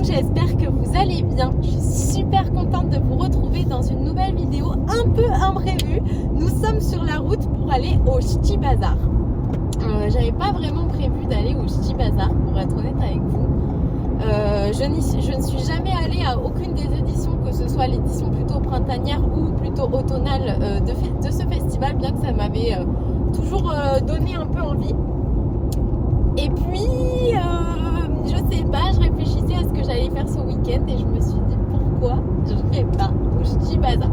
donc j'espère que vous allez bien. Je suis super contente de vous retrouver dans une nouvelle vidéo un peu imprévue. Nous sommes sur la route pour aller au Ch'ti Bazar. J'avais pas vraiment prévu d'aller au Ch'ti Bazar, pour être honnête avec vous. Je ne suis jamais allée à aucune des éditions, que ce soit l'édition plutôt printanière ou plutôt automnale de ce festival, bien que ça m'avait toujours donné un peu envie. Et puis, je sais pas, je réfléchissais à ce que j'allais faire ce week-end et je me suis dit pourquoi je ne vais pas au Ch'ti Bazar.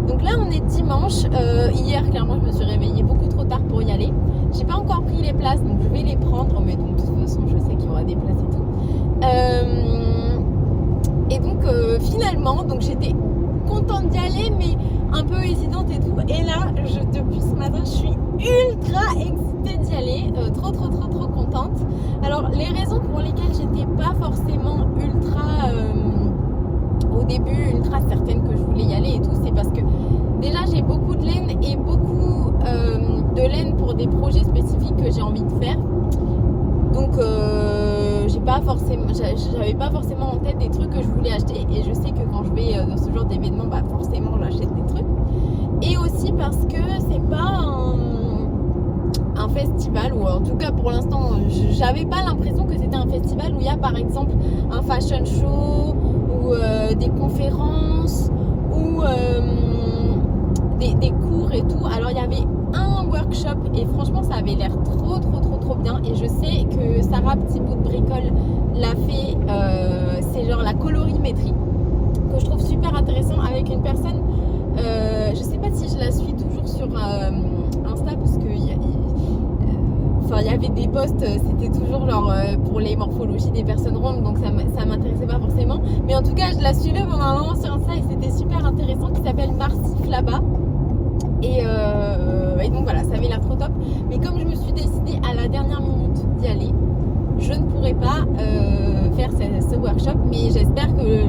Donc là, on est dimanche. Hier, clairement, je me suis réveillée beaucoup trop tard pour y aller. J'ai pas encore pris les places, donc je vais les prendre, mais donc de toute façon, je sais qu'il y aura des places et tout. Et donc, finalement, donc j'étais contente d'y aller, mais un peu hésitante et tout. Et là, depuis ce matin, je suis ultra excitée d'y aller, trop contente. Alors, les raisons pour lesquelles j'étais pas forcément au début ultra certaine que je voulais y aller et tout, c'est parce que déjà j'ai beaucoup de laine et beaucoup de laine pour des projets spécifiques que j'ai envie de faire. Donc j'avais pas forcément en tête des trucs que je voulais acheter, et je sais que quand je vais dans ce genre d'événement, bah forcément j'achète des trucs. Et aussi parce que c'est pas un festival, ou en tout cas pour l'instant j'avais pas l'impression que c'était un festival où il y a par exemple un fashion show ou des conférences ou des cours et tout. Alors il y avait un workshop et franchement ça avait l'air trop bien, et je sais que Sarah Petit Bout de Bricole l'a fait, c'est genre la colorimétrie que je trouve super intéressant, avec une personne, je sais pas si je la suis toujours sur Insta, parce que il y avait des posts, c'était toujours genre pour les morphologies des personnes rondes, donc ça m'intéressait pas forcément, mais en tout cas je la suivais pendant un moment sur Insta et c'était super intéressant, qui s'appelle Marcy Flaba. Et donc voilà, ça avait l'air trop top. Mais comme je me suis décidée à la dernière minute d'y aller, je ne pourrais pas faire ce workshop. Mais j'espère que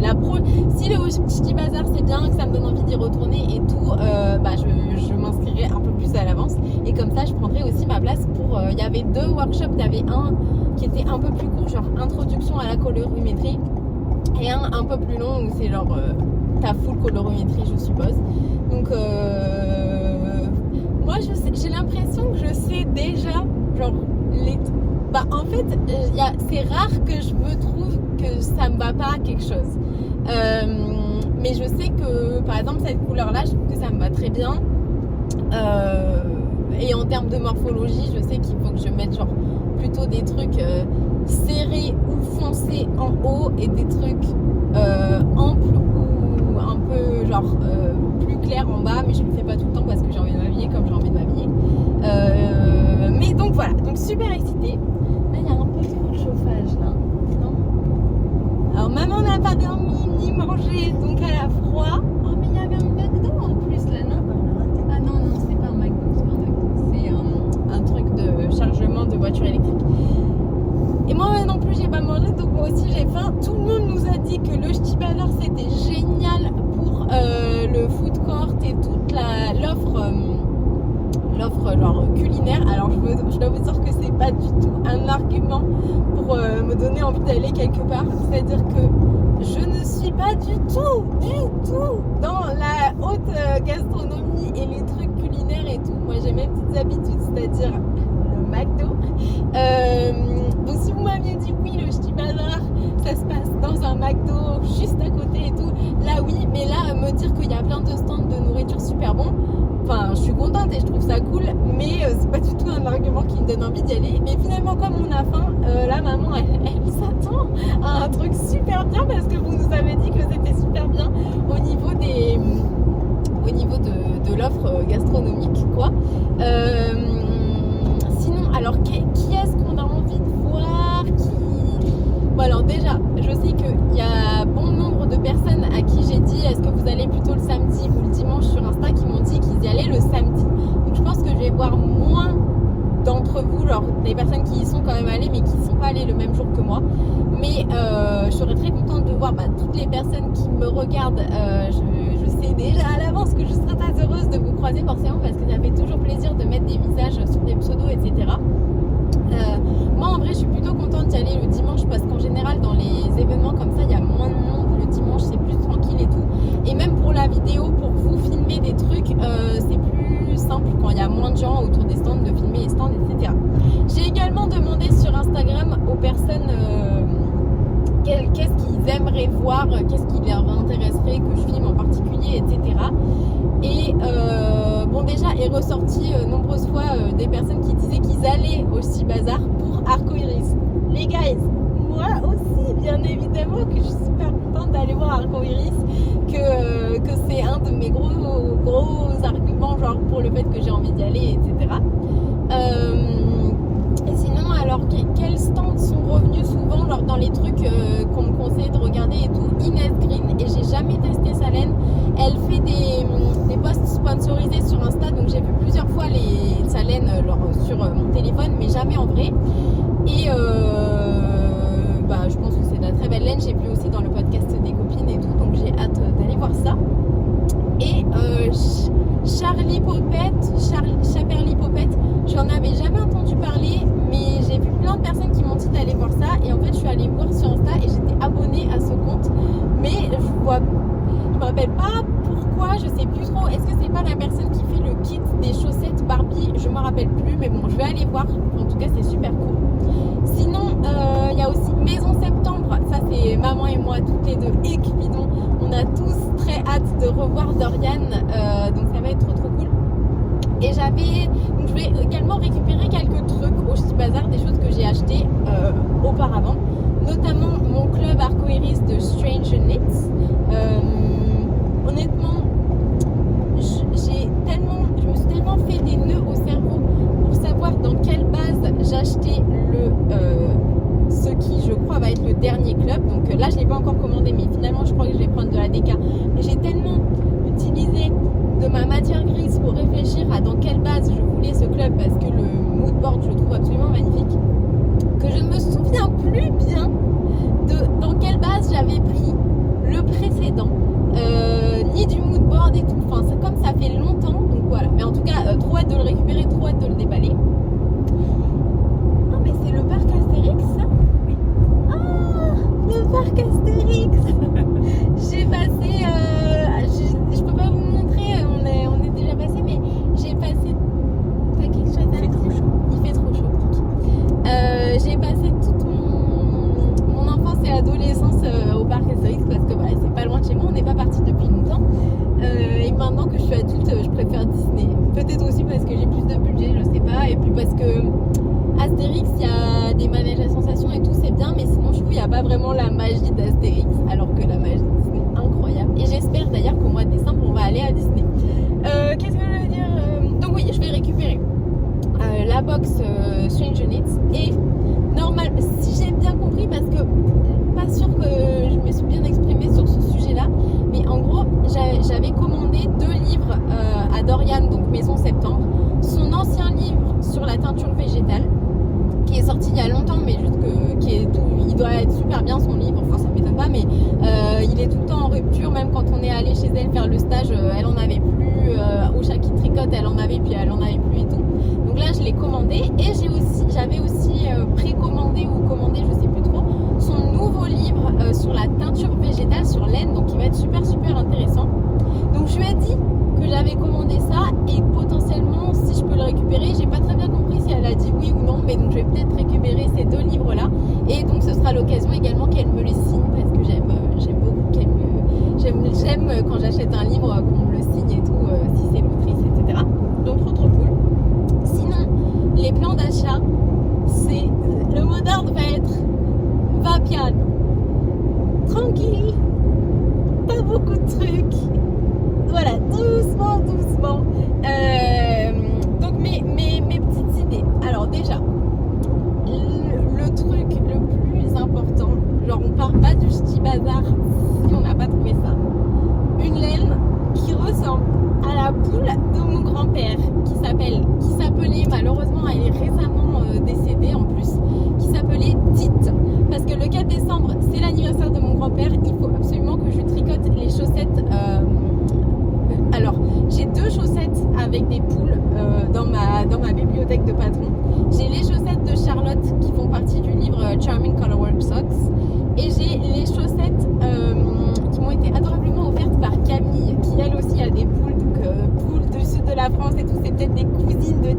si le Ch'ti Bazar c'est bien, que ça me donne envie d'y retourner et tout, je m'inscrirai un peu plus à l'avance. Et comme ça, je prendrai aussi ma place pour... Il y avait deux workshops. Il y avait un qui était un peu plus court, genre introduction à la colorimétrie, et un peu plus long où c'est genre ta full colorimétrie, je suppose. Donc moi j'ai l'impression que je sais déjà genre en fait c'est rare que je me trouve que ça me va pas quelque chose, mais je sais que par exemple cette couleur là, je trouve que ça me va très bien, et en termes de morphologie, je sais qu'il faut que je mette genre plutôt des trucs serrés ou foncés en haut, et des trucs amples ou un peu genre plus clair en bas, mais je le fais pas tout le temps parce que j'ai envie de m'habiller comme j'ai envie de m'habiller. Mais donc voilà, donc super excitée. Là il y a un peu trop de chauffage là, non? Alors maman n'a pas dormi ni mangé, donc elle a froid. Oh mais il y avait un McDo en plus là, non? Ah non, c'est pas un McDo, c'est un truc de chargement de voiture électrique. Et moi non plus j'ai pas mangé, donc moi aussi j'ai faim. Tout le monde nous a dit que le Ch'ti Bazar c'était génial pour le food court et toute l'offre genre culinaire. Alors je dois vous dire que c'est pas du tout un argument pour me donner envie d'aller quelque part. C'est-à-dire que je ne suis pas du tout dans la haute gastronomie et les trucs culinaires et tout. Moi j'ai mes petites habitudes, c'est-à-dire le McDo. Donc si vous m'aviez dit oui, le Ch'ti Bazar ça se passe dans un McDo juste à côté et tout, là oui, mais là me dire qu'il y a plein de stands de nourriture super bon, enfin je suis contente et je trouve ça cool, mais c'est pas du tout un argument qui me donne envie d'y aller. Mais finalement, comme on a faim, là maman elle s'attend à un truc super bien, parce que vous nous avez dit que c'était super bien au niveau de l'offre gastronomique quoi. Sinon, alors qui est-ce qu'on a envie de voir? Bon, alors déjà, je sais qu'il y a bon nombre de personnes à qui j'ai dit est-ce que vous allez plutôt le samedi ou le dimanche sur Insta, qui m'ont dit qu'ils y allaient le samedi. Donc je pense que je vais voir moins d'entre vous, genre des personnes qui y sont quand même allées mais qui ne sont pas allées le même jour que moi. Mais je serais très contente de voir toutes les personnes qui me regardent. Je sais déjà à l'avance que je serai très heureuse de vous croiser forcément, parce que ça fait toujours plaisir de mettre des visages sur des pseudos, etc. Moi en vrai je suis plutôt contente d'y aller le dimanche, parce qu'en général dans les événements comme ça il y a moins plein de gens autour des stands, de filmer les stands, etc. J'ai également demandé sur Instagram aux personnes qu'est-ce qu'ils aimeraient voir, qu'est-ce qui leur intéresserait que je filme en particulier, etc. Et bon, déjà est ressorti nombreuses fois des personnes qui disaient qu'ils allaient au Chibazar pour Arcoiris. Les guys, moi aussi, bien évidemment que je suis super contente d'aller voir Arcoiris, que c'est un de mes gros arguments, genre pour le fait que j'ai envie d'y aller, etc. Et sinon, alors quels stands sont revenus souvent, genre dans les trucs qu'on me conseille de regarder et tout? Inès Green, et j'ai jamais testé sa laine. Elle fait des posts sponsorisés sur Insta, donc j'ai vu plusieurs fois sa laine sur mon téléphone, mais jamais en vrai. Et je pense que c'est de la très belle laine. J'ai vu aussi dans le podcast des copines et tout, donc j'ai hâte d'aller voir ça. Et Chaperly Popette, j'en avais jamais entendu parler, mais j'ai vu plein de personnes qui m'ont dit d'aller voir ça. Et en fait, je suis allée voir sur Insta et j'étais abonnée à ce compte, mais je me rappelle pas pourquoi, je sais plus trop. Est-ce que c'est pas la personne qui fait le kit des chaussettes Barbie? Je me rappelle plus, mais bon, je vais aller voir. En tout cas, c'est super cool. Sinon, il y a aussi Maison Septembre. Ça, c'est maman et moi, toutes les deux, et Cupidon. On a tous très hâte de revoir Dorian, donc ça va être trop cool. Et donc je vais également récupérer quelques trucs au Chibazar, des choses que j'ai achetées auparavant, notamment mon club Arcoiris de Strange Knits. Honnêtement, je me suis tellement fait des nœuds au cerveau pour savoir dans quelle base j'achetais ce qui je crois va être le dernier club. Donc là je l'ai pas encore commandé, mais finalement je crois que je vais prendre de la DK. Mais j'ai tellement utilisé de ma matière grise pour réfléchir à dans quelle base je voulais ce club, parce que le mood board je le trouve absolument magnifique, que je ne me souviens plus bien dans quelle base j'avais pris le précédent, ni du mood board et tout. Enfin, comme ça fait longtemps, donc voilà. Mais en tout cas, trop hâte de le récupérer, trop hâte de le déballer. Ah, mais c'est le parc Astérix, ça? Oui. Ah, le parc Astérix. J'ai passé, je peux pas vous montrer, on est déjà passé, mais j'ai passé. T'as quelque chose à dire? Il fait trop chaud. J'ai passé toute mon enfance et adolescence au parc Astérix, parce que c'est pas loin de chez moi, on n'est pas parti depuis longtemps. Et maintenant que je suis adulte, je préfère Disney. Peut-être aussi parce que j'ai plus de budget, je sais pas. Et puis parce que Astérix, il y a des manèges à sensations et tout, c'est bien, mais sinon je trouve qu'il n'y a pas vraiment la magie d'Astérix, alors que la magie de Disney est incroyable. Et j'espère d'ailleurs qu'au mois de décembre, on va aller à Disney. Qu'est-ce que je veux dire? Donc oui, je vais récupérer la box Strange Knits. Et normal, si j'ai bien compris, parce que pas sûr que je me suis bien exprimée sur ce sujet-là, mais en gros, j'avais commandé 2 livres à Dorian, donc Maison Septembre, son ancien livre sur la teinture végétale, qui est sorti il y a longtemps, mais juste il doit être super bien son livre, enfin ça m'étonne pas, mais il est tout le temps en rupture, même quand on est allé chez elle faire le stage, elle en avait plus, au chat qui tricote, elle en avait, puis elle en avait plus et tout. Donc là je l'ai commandé, et j'avais aussi précommandé ou commandé, je sais plus trop, son nouveau livre sur la teinture végétale sur laine, donc il va être super intéressant. Donc je lui ai dit que j'avais commandé ça, et potentiellement si je peux le récupérer, j'ai pas très bien compris si elle a dit oui ou non, mais donc je vais peut-être récupérer ces 2 livres là, et donc ce sera l'occasion également qu'elle me les signe, parce que j'aime beaucoup j'aime quand j'achète un livre qu'on me le signe et tout, si c'est l'autrice, etc. Donc trop cool. Sinon, les plans d'achat, c'est le mot d'ordre va être va bien, tranquille, pas beaucoup de trucs, voilà, doucement. Donc mes petites idées. Alors déjà, le truc le plus important, genre on part pas du Chibazar si on n'a pas trouvé ça. Une laine qui ressemble à la poule de mon grand-père, qui s'appelait, malheureusement elle est récemment décédée en plus, qui s'appelait Tite, parce que le 4 décembre c'est l'anniversaire de mon grand-père, il faut absolument que je lui tricote les chaussettes. Alors j'ai 2 chaussettes avec des poules dans ma bibliothèque de patron. J'ai les chaussettes de Charlotte qui font partie du livre Charming Colorwork Socks, et j'ai les chaussettes qui m'ont été adorablement offertes par Camille, qui elle aussi a des poules, donc poules du sud de la France et tout, c'est peut-être des cousines de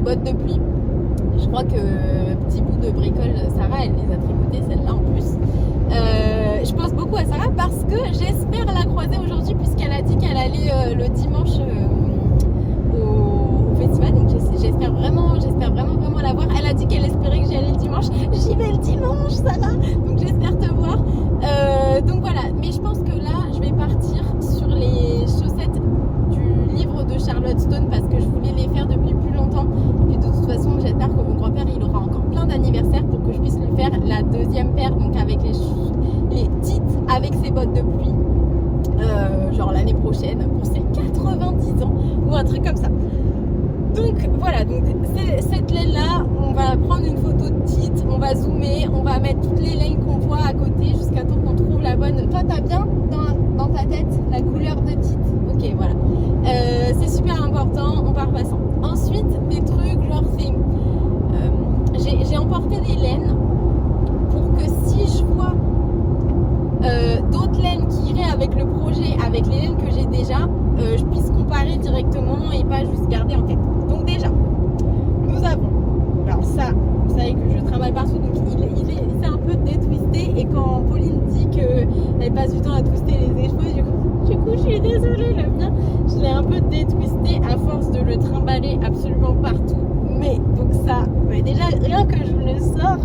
bottes de pluie. Je crois que petit bout de bricole, Sarah, elle les a tricotées, celle-là en plus. Je pense beaucoup à Sarah parce que j'espère la croiser aujourd'hui puisqu'elle a dit qu'elle allait le dimanche au festival. Donc j'espère vraiment la voir. Elle a dit qu'elle espérait que j'y allais le dimanche. J'y vais le dimanche, Sarah. Donc j'espère te voir. Donc voilà. Mais je pense que là, je vais partir sur les chaussettes du livre de Charlotte Stone parce que je voulais les faire depuis plus longtemps. Et de toute façon, j'espère que mon grand-père il aura encore plein d'anniversaires pour que je puisse lui faire la deuxième paire, donc avec les titres avec ses bottes de pluie, genre l'année prochaine pour ses 90 ans ou un truc comme ça. Donc voilà, donc cette laine là, on va prendre une photo de titre, on va zoomer, on va mettre toutes les laines qu'on voit à côté jusqu'à temps qu'on trouve la bonne. Toi t'as bien dans ta tête la couleur de titre. Ok, voilà. C'est super important, on part passant. Ensuite, des trucs genre j'ai emporté des laines pour que si je vois d'autres laines qui iraient avec le projet, avec les laines que j'ai déjà, je puisse comparer directement et pas juste garder en tête. Donc déjà, nous avons, alors ça, vous savez que je trimballe partout, donc il s'est un peu détwisté et quand Pauline dit qu'elle passe du temps à twister les cheveux, du coup je suis désolée, le mien, je l'ai un peu détwisté à force de le trimballer absolument partout. Mais donc ça, mais déjà rien que je le sors,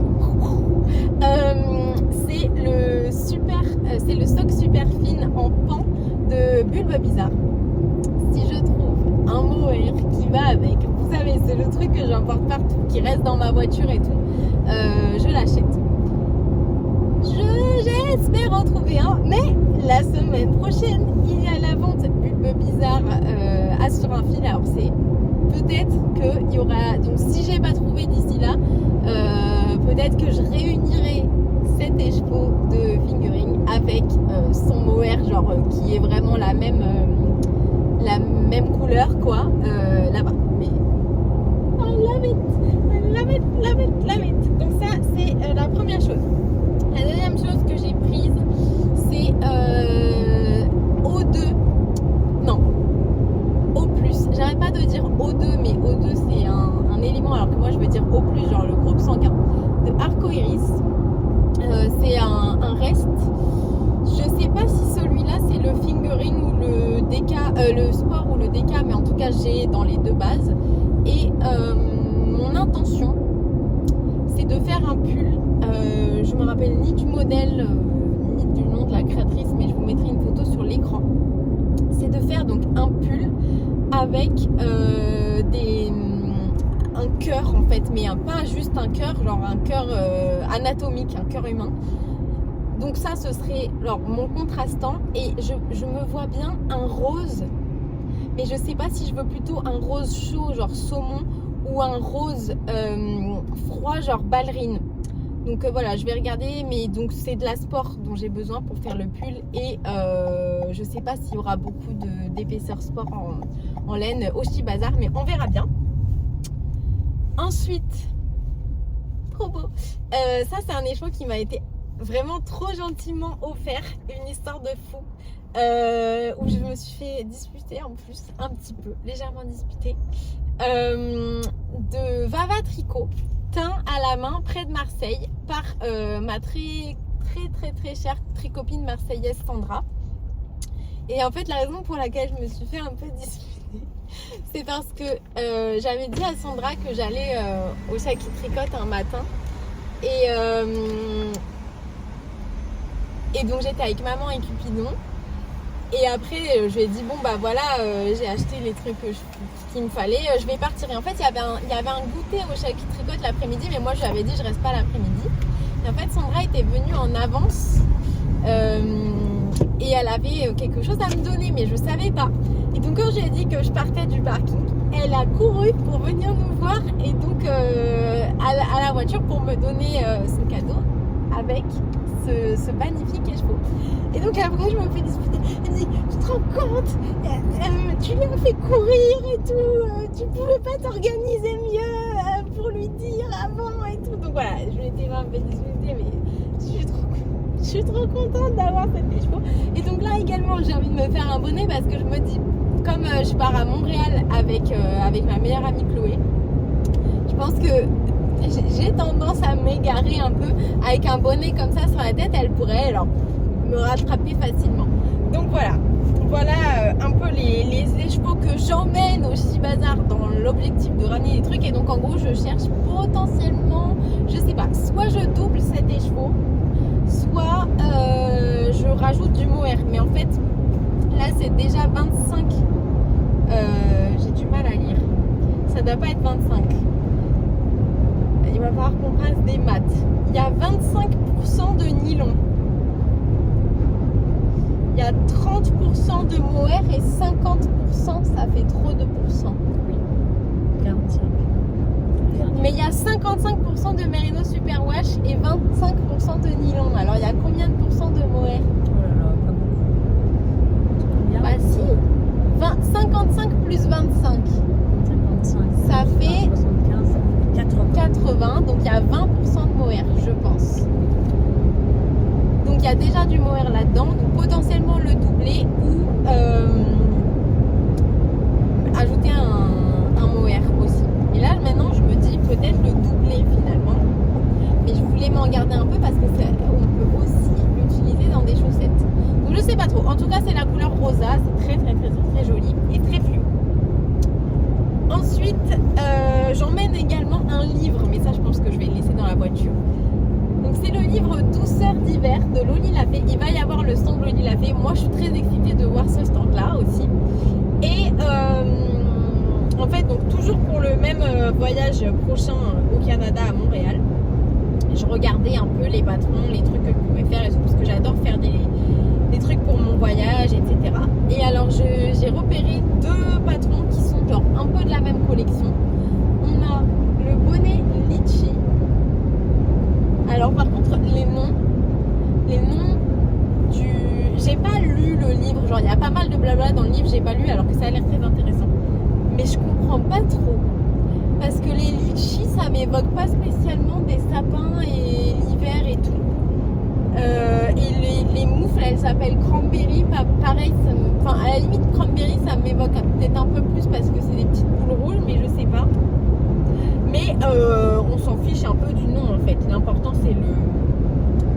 c'est le sock super fine en pan de Bulbe Bizarre. Si je trouve un mohair qui va avec, vous savez, c'est le truc que j'emporte partout, qui reste dans ma voiture et tout, je l'achète. J'espère en trouver un, mais la semaine prochaine, il y a la vente Bulbe Bizarre sur un fil. Alors c'est peut-être qu'il y aura, donc si j'ai pas trouvé d'ici là, peut-être que je réunirai cet écheveau de fingering avec son mohair, genre qui est vraiment la même couleur quoi, là-bas. Mais love it. Donc ça c'est la première chose. La deuxième chose que j'ai prise, c'est O2. Non, O+. J'arrête pas de dire O2, mais O2 c'est un élément, alors que moi je veux dire O+, genre le groupe sanguin de Arcoiris. C'est un reste. Je sais pas si celui-là c'est le fingering ou le déca, le sport ou le déca, mais en tout cas j'ai dans les deux bases. Et mon intention c'est de faire un pull. Je me rappelle ni du modèle ni du nom de la créatrice, mais je vous mettrai une photo sur l'écran. C'est de faire donc un pull avec un cœur en fait, mais pas juste un cœur, genre un cœur anatomique, un cœur humain. Donc ça ce serait genre mon contrastant, et je me vois bien un rose, mais je sais pas si je veux plutôt un rose chaud genre saumon ou un rose froid genre ballerine. Donc voilà, je vais regarder, mais donc c'est de la sport dont j'ai besoin pour faire le pull, et je sais pas s'il y aura beaucoup d'épaisseur sport en laine au Chi Bazar, mais on verra bien. Ensuite, trop beau, ça c'est un écheveau qui m'a été vraiment trop gentiment offert, une histoire de fou, où je me suis fait disputer en plus, un petit peu, légèrement disputer, de Vava Tricot, teint à la main près de Marseille, par ma très chère tricopine marseillaise Sandra. Et en fait la raison pour laquelle je me suis fait un peu disputer, c'est parce que j'avais dit à Sandra que j'allais au Chat qui tricote un matin, et donc j'étais avec maman et Cupidon, et après je lui ai dit bon bah voilà, j'ai acheté les trucs qu'il me fallait, je vais partir. Et en fait il y avait un goûter au Chat qui tricote l'après-midi, mais moi je lui avais dit je reste pas l'après-midi. Et en fait Sandra était venue en avance, et elle avait quelque chose à me donner, mais je savais pas. Et donc quand j'ai dit que je partais du parking, elle a couru pour venir nous voir, et donc à la voiture pour me donner son cadeau avec ce magnifique écheveau. Et donc après je me fais disputer. Elle me dit tu te rends compte, tu lui as fait courir et tout, tu pouvais pas t'organiser mieux pour lui dire avant et tout. Donc voilà, je m'étais un peu disputée, mais je suis trop contente d'avoir cet écheveau. Et donc là également j'ai envie de me faire un bonnet, parce que je me dis, comme je pars à Montréal avec ma meilleure amie Chloé, pense que j'ai tendance à m'égarer un peu. Avec un bonnet comme ça sur la tête, elle pourrait alors me rattraper facilement. Donc voilà un peu les écheveaux que j'emmène au Chibazar dans l'objectif de ramener des trucs. Et donc en gros je cherche potentiellement, je sais pas, soit je double cet écheveau, soit je rajoute du mohair. Mais en fait là c'est déjà 25, j'ai du mal à lire, ça doit pas être 25. Il va falloir qu'on fasse des maths. Il y a 25% de nylon. Il y a 30% de mohair et 50%, ça fait trop de pourcents. Oui. 45. Mais il y a 55% de Merino Superwash et 25% de nylon. Alors il y a combien de pourcents de mohair? Oh là là, pas beaucoup. Combien? Bah si. 55 plus 25. 55. Ça fait 75. 80. Donc il y a 20% de mohair, je pense. Donc il y a déjà du mohair là-dedans, donc potentiellement le doubler ou ajouter un mohair aussi. Et là maintenant je me dis peut-être le doubler finalement, mais je voulais m'en garder un peu parce que on peut aussi l'utiliser dans des chaussettes. Donc je sais pas trop. En tout cas c'est la couleur rosa, c'est très très très très très joli et très fluo. Ensuite j'emmène également un livre, mais ça je pense que je vais le laisser dans la voiture. Donc c'est le livre Douceur d'hiver de Loli Lafay. Il va y avoir le stand Loli Lafay. Moi je suis très excitée de voir ce stand là aussi. Et en fait donc toujours pour le même voyage prochain au Canada à Montréal, je regardais un peu les patrons, les trucs que je pouvais faire et tout, parce que j'adore faire des trucs pour mon voyage, etc. Et alors j'ai repéré deux patrons qui sont genre un peu de la même collection. On a le bonnet Litchi. Alors par contre les noms du... J'ai pas lu le livre, genre il y a pas mal de blabla dans le livre, j'ai pas lu alors que ça a l'air très intéressant. Mais je comprends pas trop. Parce que les litchis ça m'évoque pas spécialement des sapins et l'hiver et tout. Et les moufles elles s'appellent cranberry, pareil, enfin à la limite cranberry ça m'évoque peut-être un peu plus parce que c'est des petites boules rouges, mais je sais pas. Mais on s'en fiche un peu du nom en fait. L'important c'est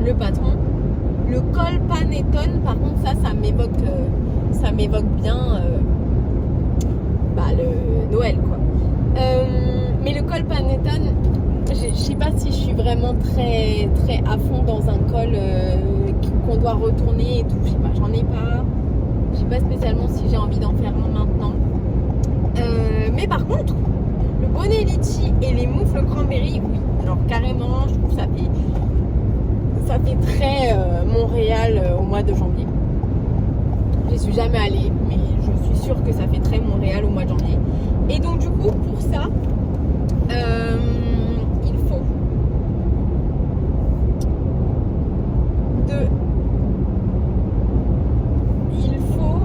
le patron. Le col panettone, par contre ça m'évoque bien le Noël quoi. Mais le col panettone, je sais pas si je suis vraiment très très à fond dans un col qu'on doit retourner et tout. Je sais pas, je sais pas spécialement si j'ai envie d'en faire un maintenant. Mais par contre le bonnet litchi et les moufles cranberry, oui, genre carrément, je trouve que ça fait très Montréal au mois de janvier. J'y suis jamais allée, mais je suis sûre que ça fait très Montréal au mois de janvier. Et donc du coup, pour ça, il faut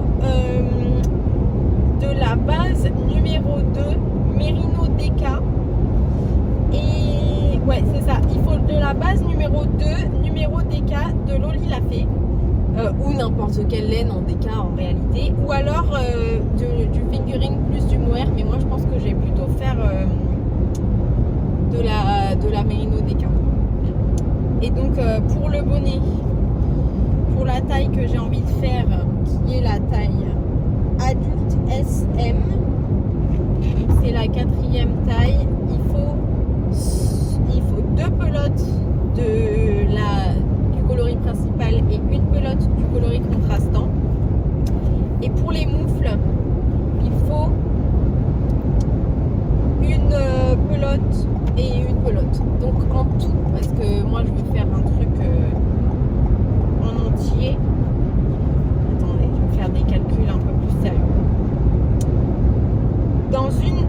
de la base numéro 2 Merino DK. Et ouais c'est ça, il faut de la base numéro 2 numéro DK de Loli Lafay, ou n'importe quelle laine en DK en réalité, ou alors du fingering plus du mohair, mais moi je pense que je vais plutôt faire de la Merino DK. Et donc pour le bonnet, pour la taille que j'ai envie de faire, qui est la taille adulte SM, c'est la 4e taille, il faut 2 pelotes du coloris principal et une pelote du coloris contrastant. Et pour les moufles, il faut une pelote et une pelote. Donc en tout, parce que moi je veux faire un truc en entier. Attendez, je vais faire des calculs un peu plus sérieux. Dans une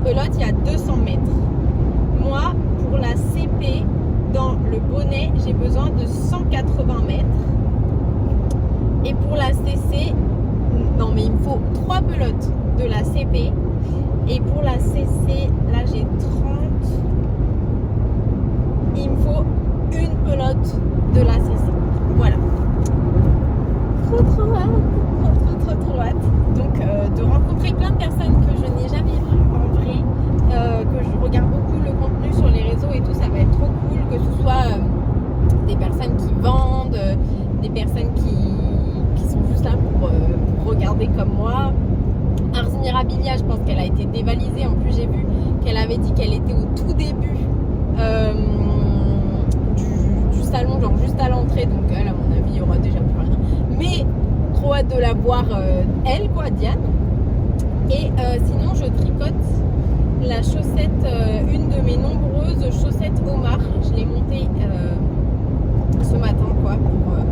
pelote, il y a 200 mètres. Moi, pour la CP, dans le bonnet, j'ai besoin de 180 mètres. Et pour la CC, non mais il me faut 3 pelotes de la CP. Et pour la CC, là j'ai 30. Il me faut une pelote de la CC. Voilà. Trop hâte. Donc de rencontrer plein de personnes que je n'ai jamais vues demandé comme moi. Ars Mirabilia, je pense qu'elle a été dévalisée. En plus, j'ai vu qu'elle avait dit qu'elle était au tout début du salon, genre juste à l'entrée. Donc elle, à mon avis, il y aura déjà plus rien. Mais trop hâte de la voir, elle, quoi, Diane. Et sinon, je tricote la chaussette, une de mes nombreuses chaussettes Omar. Je l'ai montée ce matin, quoi,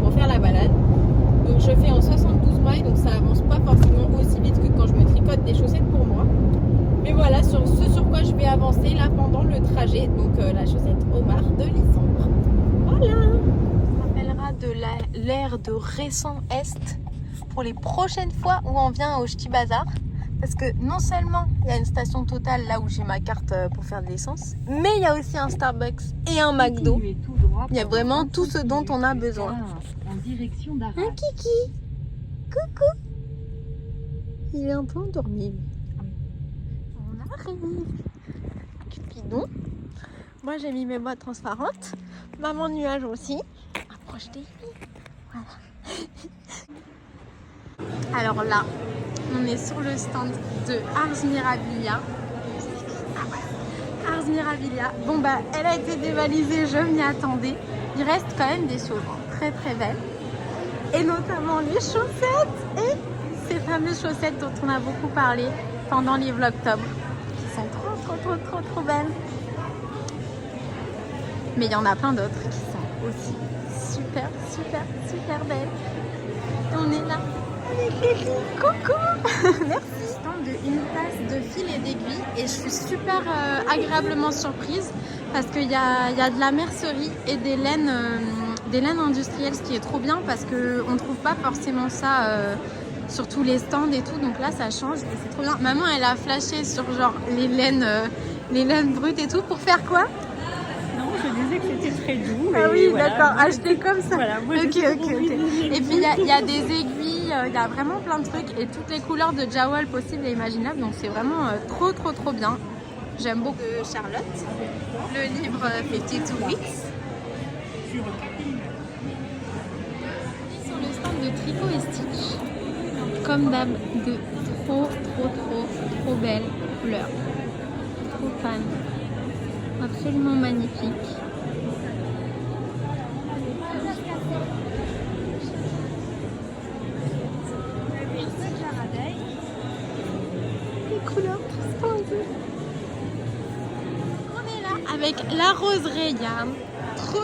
pour faire la balade. Donc je fais en 72 mailles, donc ça avance pas forcément aussi vite que quand je me tricote des chaussettes pour moi. Mais voilà, sur ce sur quoi je vais avancer là pendant le trajet. Donc la chaussette Omar de Lysandre. Voilà. On rappellera de l'ère de récent Est pour les prochaines fois où on vient au Ch'ti Bazar. Parce que non seulement il y a une station Total là où j'ai ma carte pour faire de l'essence, mais il y a aussi un Starbucks et un McDo. Il y a vraiment tout ce dont on a besoin. En direction d'Arras. Un kiki. Coucou. Il est un peu endormi. On arrive. Cupidon. Moi j'ai mis mes boîtes transparentes. Maman nuage aussi. Approche des filles. Voilà. Alors là, on est sur le stand de Ars Mirabilia. Ars Mirabilia. Bon bah, elle a été dévalisée, je m'y attendais. Il reste quand même des choses très très belles. Et notamment les chaussettes et ces fameuses chaussettes dont on a beaucoup parlé pendant les vlogtober. Qui sont trop belles. Mais il y en a plein d'autres qui sont aussi super belles. Et on est là. Coucou. Merci. Une tasse de fil et d'aiguille et je suis super agréablement surprise parce qu'il y a de la mercerie et des laines industrielles, ce qui est trop bien parce qu'on ne trouve pas forcément ça sur tous les stands et tout, donc là ça change et c'est trop bien. Maman elle a flashé sur genre les laines brutes et tout pour faire quoi? Non, je disais que c'était très doux. Ah oui, voilà, d'accord, acheter comme ça. Voilà, moi, ok. Et puis il y a des aiguilles, il y a vraiment plein de trucs et toutes les couleurs de Jawal possibles et imaginables, donc c'est vraiment trop bien. J'aime beaucoup Charlotte, le livre 52 Weeks. Sur le stand de Tricot et Stitch, comme d'hab, de trop belles couleurs. Trop fan. Absolument magnifique. Les couleurs trop splendides. On est là avec la roseraie,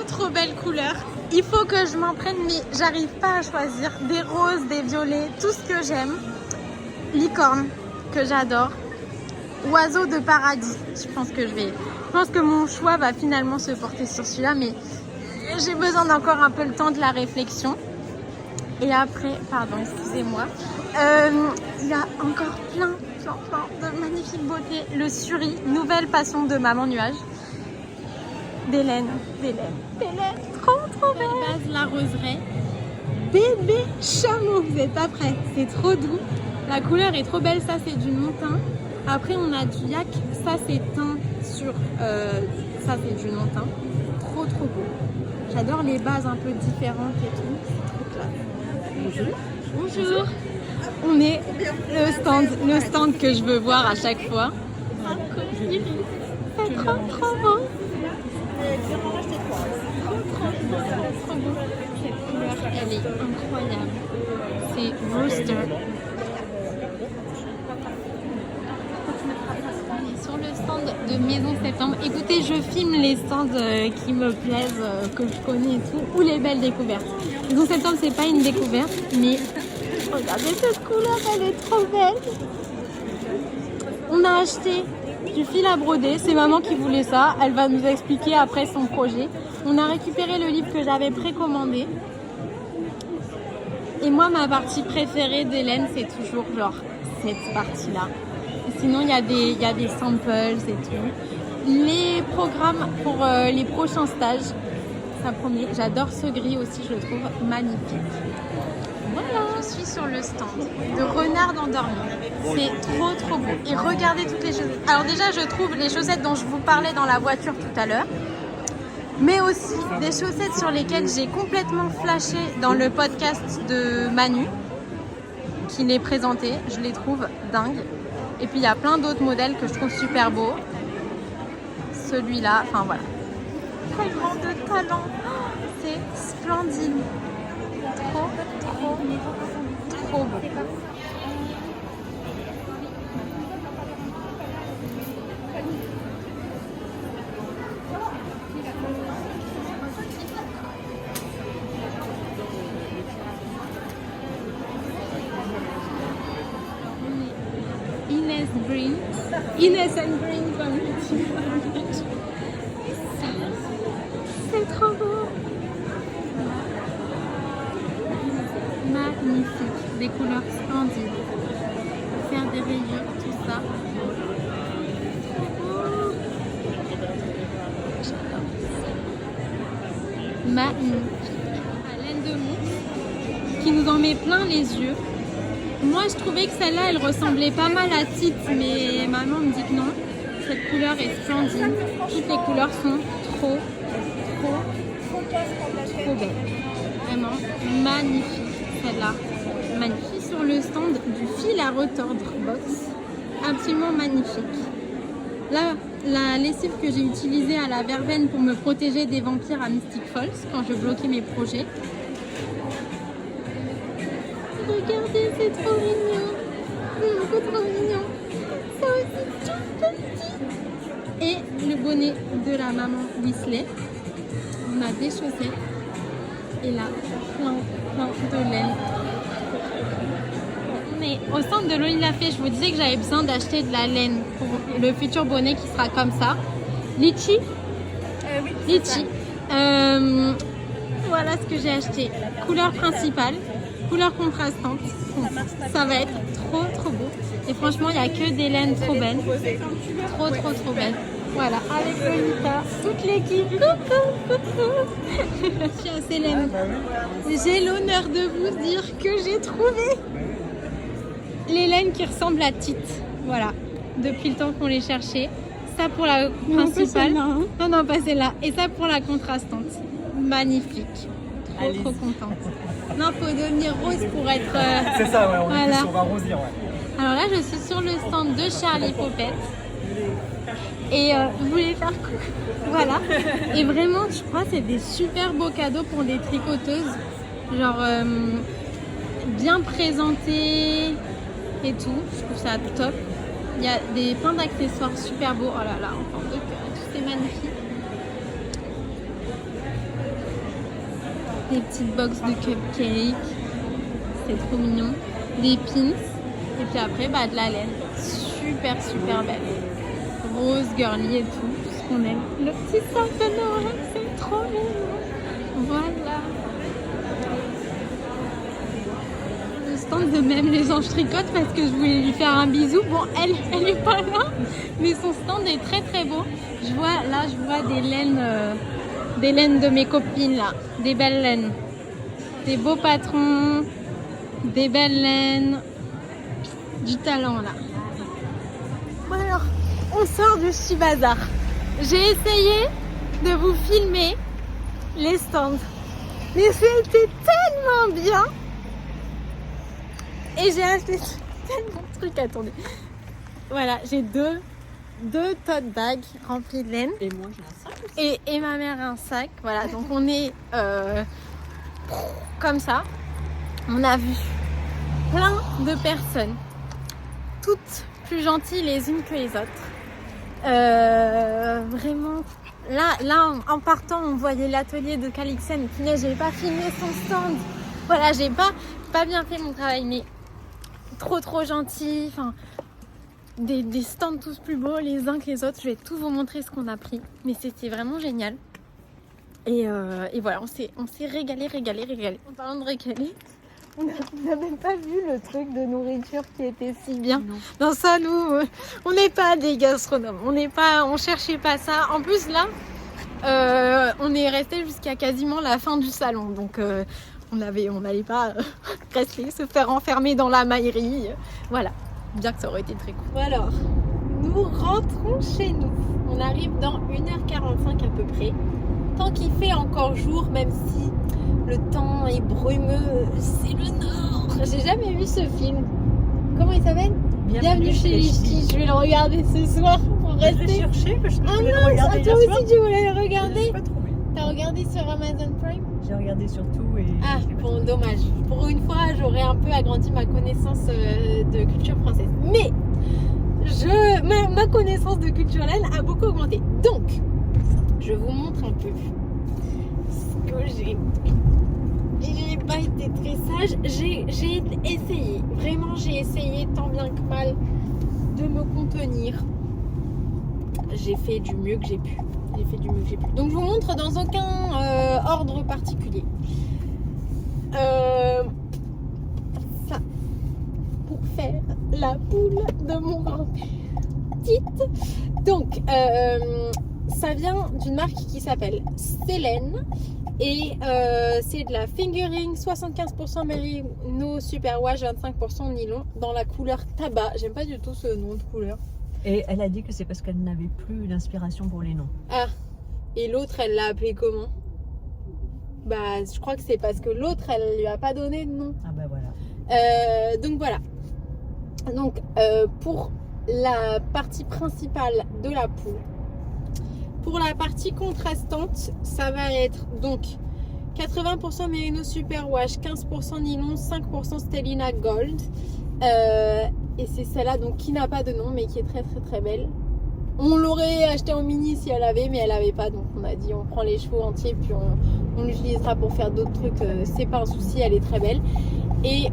trop belle couleur. Il faut que je m'en prenne, mais j'arrive pas à choisir. Des roses, des violets, tout ce que j'aime. Licorne, que j'adore. Oiseau de paradis. Je pense que mon choix va finalement se porter sur celui-là, mais j'ai besoin d'encore un peu le temps de la réflexion. Et après, pardon, excusez-moi, il y a encore plein de magnifiques beautés. Le suri, nouvelle passion de Maman Nuage. Des laines, trop belle. Base, la roseraie. Bébé chameau, vous êtes pas prêts, c'est trop doux. La couleur est trop belle, ça c'est du montin. Après on a du yak, ça c'est teint sur, ça c'est du montin. Trop beau. J'adore les bases un peu différentes et tout, c'est trop classe. Bonjour. On est le stand que je veux voir à chaque fois. C'est trop beau. Trop beau. Cette couleur, elle est incroyable. C'est Rooster. On est sur le stand de Maison Septembre. Écoutez, je filme les stands qui me plaisent, que je connais et tout, ou les belles découvertes. Maison Septembre, c'est pas une découverte, mais regardez cette couleur, elle est trop belle. On a acheté du fil à broder, c'est maman qui voulait ça, elle va nous expliquer après son projet. On a récupéré le livre que j'avais précommandé. Et moi, ma partie préférée d'Hélène, c'est toujours genre cette partie-là. Sinon, il y a des samples et tout. Les programmes pour les prochains stages, ça promet. J'adore ce gris aussi, je le trouve magnifique. Voilà, je suis sur le stand de Renard endormi. C'est trop beau. Et regardez toutes les chaussettes. Alors déjà, je trouve les chaussettes dont je vous parlais dans la voiture tout à l'heure, mais aussi des chaussettes sur lesquelles j'ai complètement flashé dans le podcast de Manu. qui les présentait. Je les trouve dingues. Et puis il y a plein d'autres modèles que je trouve super beaux. Celui-là, enfin voilà. Tellement de talent. C'est splendide. Trop beau. Ines and Green Community. C'est trop beau. Magnifique. Des couleurs splendides. Faire des rayures, tout ça. Magnifique. La laine de mousse qui nous en met plein les yeux. Moi, je trouvais que celle-là, elle ressemblait pas mal à Tite, mais maman me dit que non. Cette couleur est splendide. Toutes les couleurs sont trop belles. Vraiment magnifique, celle-là. Magnifique. Sur le stand du fil à retordre box. Absolument magnifique. Là, la lessive que j'ai utilisée à la verveine pour me protéger des vampires à Mystic Falls quand je bloquais mes projets. Regardez, c'est trop mignon. C'est beaucoup trop mignon. Ça aussi, tout petit. Et le bonnet de la maman Weasley. On a des chaussettes. Et là, plein de laine. On est au centre de Loli Lafay. Je vous disais que j'avais besoin d'acheter de la laine pour le futur bonnet qui sera comme ça. Litchi. Oui, Litchi. Voilà ce que j'ai acheté. Couleur principale. Couleur contrastante, ça va être trop beau. Et franchement, il n'y a que des laines trop belles. Trop belles. Voilà, avec Lolita, toute l'équipe. Je suis à Célène. J'ai l'honneur de vous dire que j'ai trouvé les laines qui ressemblent à Tite. Voilà, depuis le temps qu'on les cherchait. Ça pour la principale. Non, pas celle-là. Et ça pour la contrastante. Magnifique. Trop contente. Non, faut devenir rose pour être... C'est ça, ouais, on voilà. est plus sur un rosier, ouais. Alors là, je suis sur le stand de Charlie Poppet. Et je voulais faire coucou. Voilà. Et vraiment, je crois que c'est des super beaux cadeaux pour les tricoteuses. Genre, bien présentés et tout. Je trouve ça top. Il y a plein d'accessoires super beaux. Oh là là, en forme de cœur et tout, c'est magnifique. Des petites box de cupcakes, c'est trop mignon. Des pins, et puis après de la laine. Super belle. Rose, girly et tout ce qu'on aime. Le petit sac de Noël, c'est trop mignon. Voilà. Le stand de même les anges tricotent parce que je voulais lui faire un bisou. Bon, elle est pas là, mais son stand est très beau. Je vois des laines de mes copines là, des belles laines, des beaux patrons, des belles laines, du talent là. Bon alors, on sort du Chi Bazar. J'ai essayé de vous filmer les stands, mais c'était tellement bien et j'ai acheté tellement de trucs. Attendez, voilà, j'ai deux tote bags remplis de laine. Et moi j'ai un sac aussi. Et ma mère a un sac. Voilà, donc on est comme ça. On a vu plein de personnes, toutes plus gentilles les unes que les autres. Vraiment, là en partant, on voyait l'atelier de Calixen. Punaise, j'avais pas filmé son stand. Voilà, j'ai pas bien fait mon travail, mais trop gentil. Enfin, des stands tous plus beaux les uns que les autres. Je vais tout vous montrer ce qu'on a pris, mais c'était vraiment génial. Et voilà, on s'est régalé. En parlant de régaler, on n'a même pas vu le truc de nourriture qui était si bien. Non, ça, nous, on n'est pas des gastronomes. On cherchait pas ça. En plus, là, on est resté jusqu'à quasiment la fin du salon. Donc, on n'allait pas rester, se faire enfermer dans la maillerie. Voilà. Bien que ça aurait été très cool. Alors, nous rentrons chez nous. On arrive dans 1h45 à peu près. Tant qu'il fait encore jour, même si le temps est brumeux, c'est le Nord. J'ai jamais vu ce film. Comment il s'appelle? Bienvenue chez les ch'tis. Je vais le regarder ce soir pour Je l'ai rester. cherché, mais je Ah voulais le non, regarder toi hier soir. aussi tu voulais le Je l'ai regarder? pas trouvé. T'as regardé sur Amazon Prime? J'ai regardé sur tout et Ah je l'ai pas bon, trouvé. dommage. Pour une fois, j'aurais un peu agrandi ma connaissance de culture française. Mais ma connaissance de culturelle a beaucoup augmenté. Donc, je vous montre un peu ce que j'ai. J'ai pas été très sage. J'ai essayé. Vraiment, j'ai essayé tant bien que mal de me contenir. J'ai fait du mieux que j'ai pu. Donc, je vous montre dans aucun ordre particulier. Ça, pour faire la poule de mon grand-père. Petite. Donc, ça vient d'une marque qui s'appelle Célène. Et c'est de la fingering 75% mérino superwash 25% nylon dans la couleur tabac. J'aime pas du tout ce nom de couleur. Et elle a dit que c'est parce qu'elle n'avait plus d'inspiration pour les noms. Ah, et l'autre elle l'a appelé comment? Bah je crois que c'est parce que l'autre elle lui a pas donné de nom. Ah bah voilà. Donc voilà. Donc pour la partie principale de la poule. Pour la partie contrastante, ça va être donc 80% Merino Superwash, 15% nylon, 5% Stellina Gold. Et c'est celle-là donc qui n'a pas de nom mais qui est très très très belle. On l'aurait acheté en mini si elle avait, mais elle avait pas. Donc on a dit on prend les chevaux entiers puis on l'utilisera pour faire d'autres trucs. C'est pas un souci, elle est très belle. Et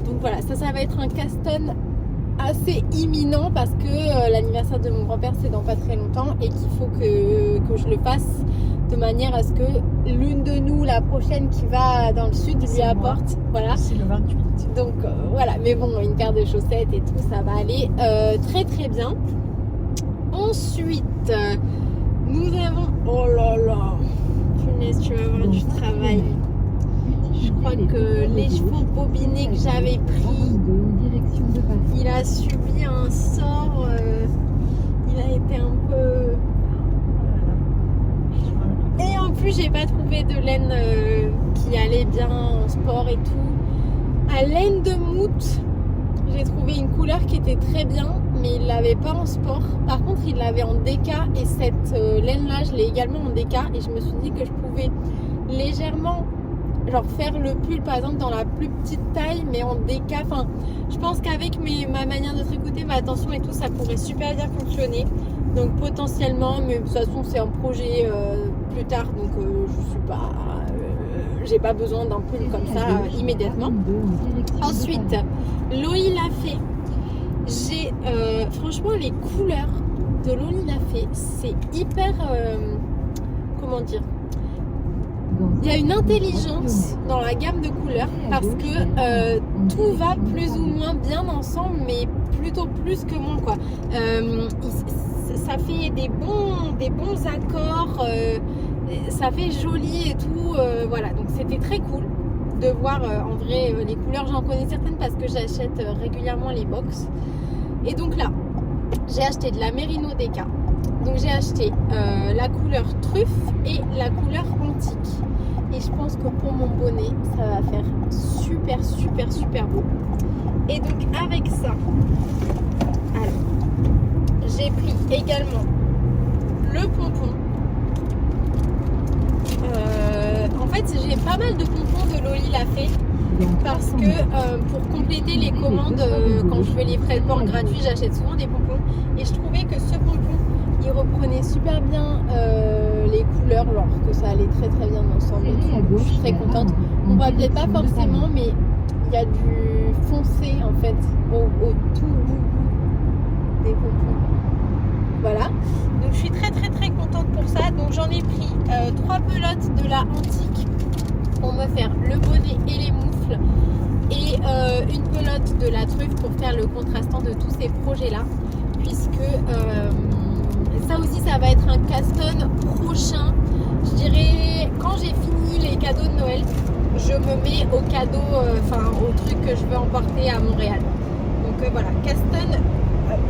donc voilà, ça va être un Caston assez imminent parce que l'anniversaire de mon grand-père c'est dans pas très longtemps et qu'il faut que je le fasse de manière à ce que l'une de nous, la prochaine qui va dans le sud, lui apporte. Voilà. C'est le 28. Donc voilà, mais bon, une paire de chaussettes et tout, ça va aller très très bien. Ensuite, nous avons... Oh là là, punaise, tu vas avoir du travail. Je crois que les chevaux bobinés que j'avais pris, il a subi un sort, il a été un peu... Et en plus, j'ai pas trouvé de laine qui allait bien en sport et tout. À laine de moute, j'ai trouvé une couleur qui était très bien, mais il l'avait pas en sport. Par contre, il l'avait en déca et cette laine-là, je l'ai également en déca. Et je me suis dit que je pouvais légèrement genre faire le pull par exemple dans la plus petite taille mais en déca. Enfin, je pense qu'avec ma manière de tricoter, ma tension et tout, ça pourrait super bien fonctionner. Donc potentiellement, mais de toute façon c'est un projet plus tard, donc je suis pas, j'ai pas besoin d'un pull comme ça immédiatement. Ensuite, Loï l'a fait. J'ai franchement les couleurs de Loï l'a fait, c'est hyper comment dire. Il y a une intelligence dans la gamme de couleurs parce que tout va plus ou moins bien ensemble, mais plutôt plus que moins quoi. Ça fait des bons accords, ça fait joli et tout. Voilà, donc c'était très cool de voir en vrai les couleurs. J'en connais certaines parce que j'achète régulièrement les box. Et donc là, j'ai acheté de la Merino Deca. Donc j'ai acheté la couleur truffe et la couleur antique. Et je pense que pour mon bonnet, ça va faire super super super beau. Et donc avec ça, alors, j'ai pris également le pompon. En fait, j'ai pas mal de pompons de Loli l'a fait. Parce que pour compléter les commandes, quand je fais les frais de port gratuits, j'achète souvent des pompons. Et je trouvais que ce pompon, il reprenait super bien les couleurs, alors que ça allait très très bien ensemble. Je suis très contente. On voit peut-être pas forcément, mais il y a du foncé en fait au tout bout des pompons. Voilà. Donc je suis très très très contente pour ça. Donc j'en ai pris 3 pelotes de la antique pour me faire le bonnet et les moufles et une pelote de la truffe pour faire le contrastant de tous ces projets là, puisque ça aussi ça va être un Caston prochain, je dirais quand j'ai fini les cadeaux de Noël, je me mets au cadeau, enfin au truc que je veux emporter à Montréal. Donc voilà, Caston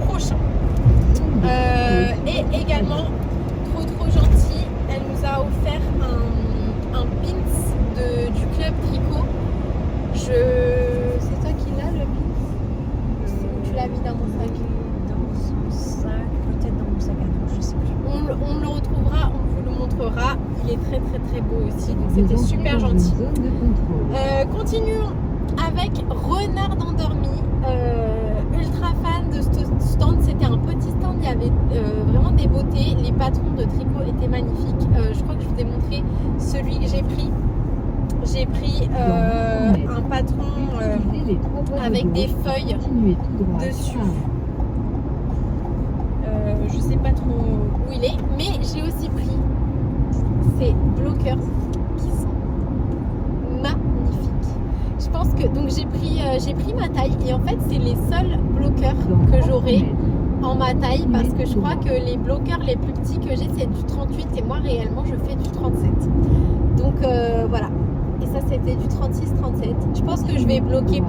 prochain. Et également trop gentil, elle nous a offert un pins on le retrouvera, on vous le montrera. Il est très très très beau aussi, donc c'était super gentil. Continuons avec Renard endormi. Ultra fan de ce stand, c'était un petit stand, il y avait vraiment des beautés, les patrons de tricot étaient magnifiques. Je crois que je vous ai montré celui que j'ai pris. J'ai pris un patron avec des feuilles dessus. Je sais pas trop où il est, mais j'ai aussi pris ces bloqueurs qui sont magnifiques. Je pense que donc j'ai pris ma taille et en fait c'est les seuls bloqueurs que j'aurai en ma taille parce que je crois que les bloqueurs les plus petits que j'ai c'est du 38 et moi réellement je fais du 37. Donc voilà. Et ça c'était du 36-37. Je pense que je vais bloquer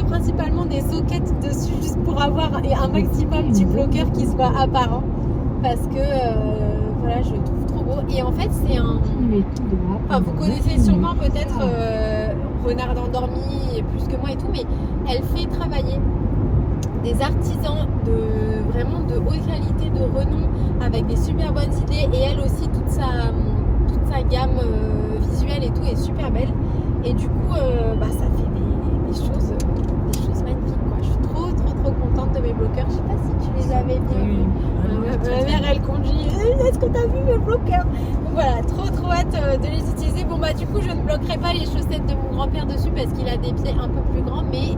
principalement des sockets dessus juste pour avoir un maximum du bloqueur qui soit apparent parce que voilà je le trouve trop beau et en fait c'est un vous connaissez sûrement peut-être Renard endormi plus que moi et tout, mais elle fait travailler des artisans vraiment de haute qualité, de renom, avec des super bonnes idées et elle aussi toute sa gamme visuelle et tout est super belle et du coup ça fait des choses magnifiques quoi. Je suis trop contente de mes bloqueurs. Je sais pas si tu les avais bien vus. Ma mère elle conduit. Est-ce que tu as vu mes bloqueurs? Donc voilà, trop hâte de les utiliser. Bon bah du coup je ne bloquerai pas les chaussettes de mon grand-père dessus parce qu'il a des pieds un peu plus grands, mais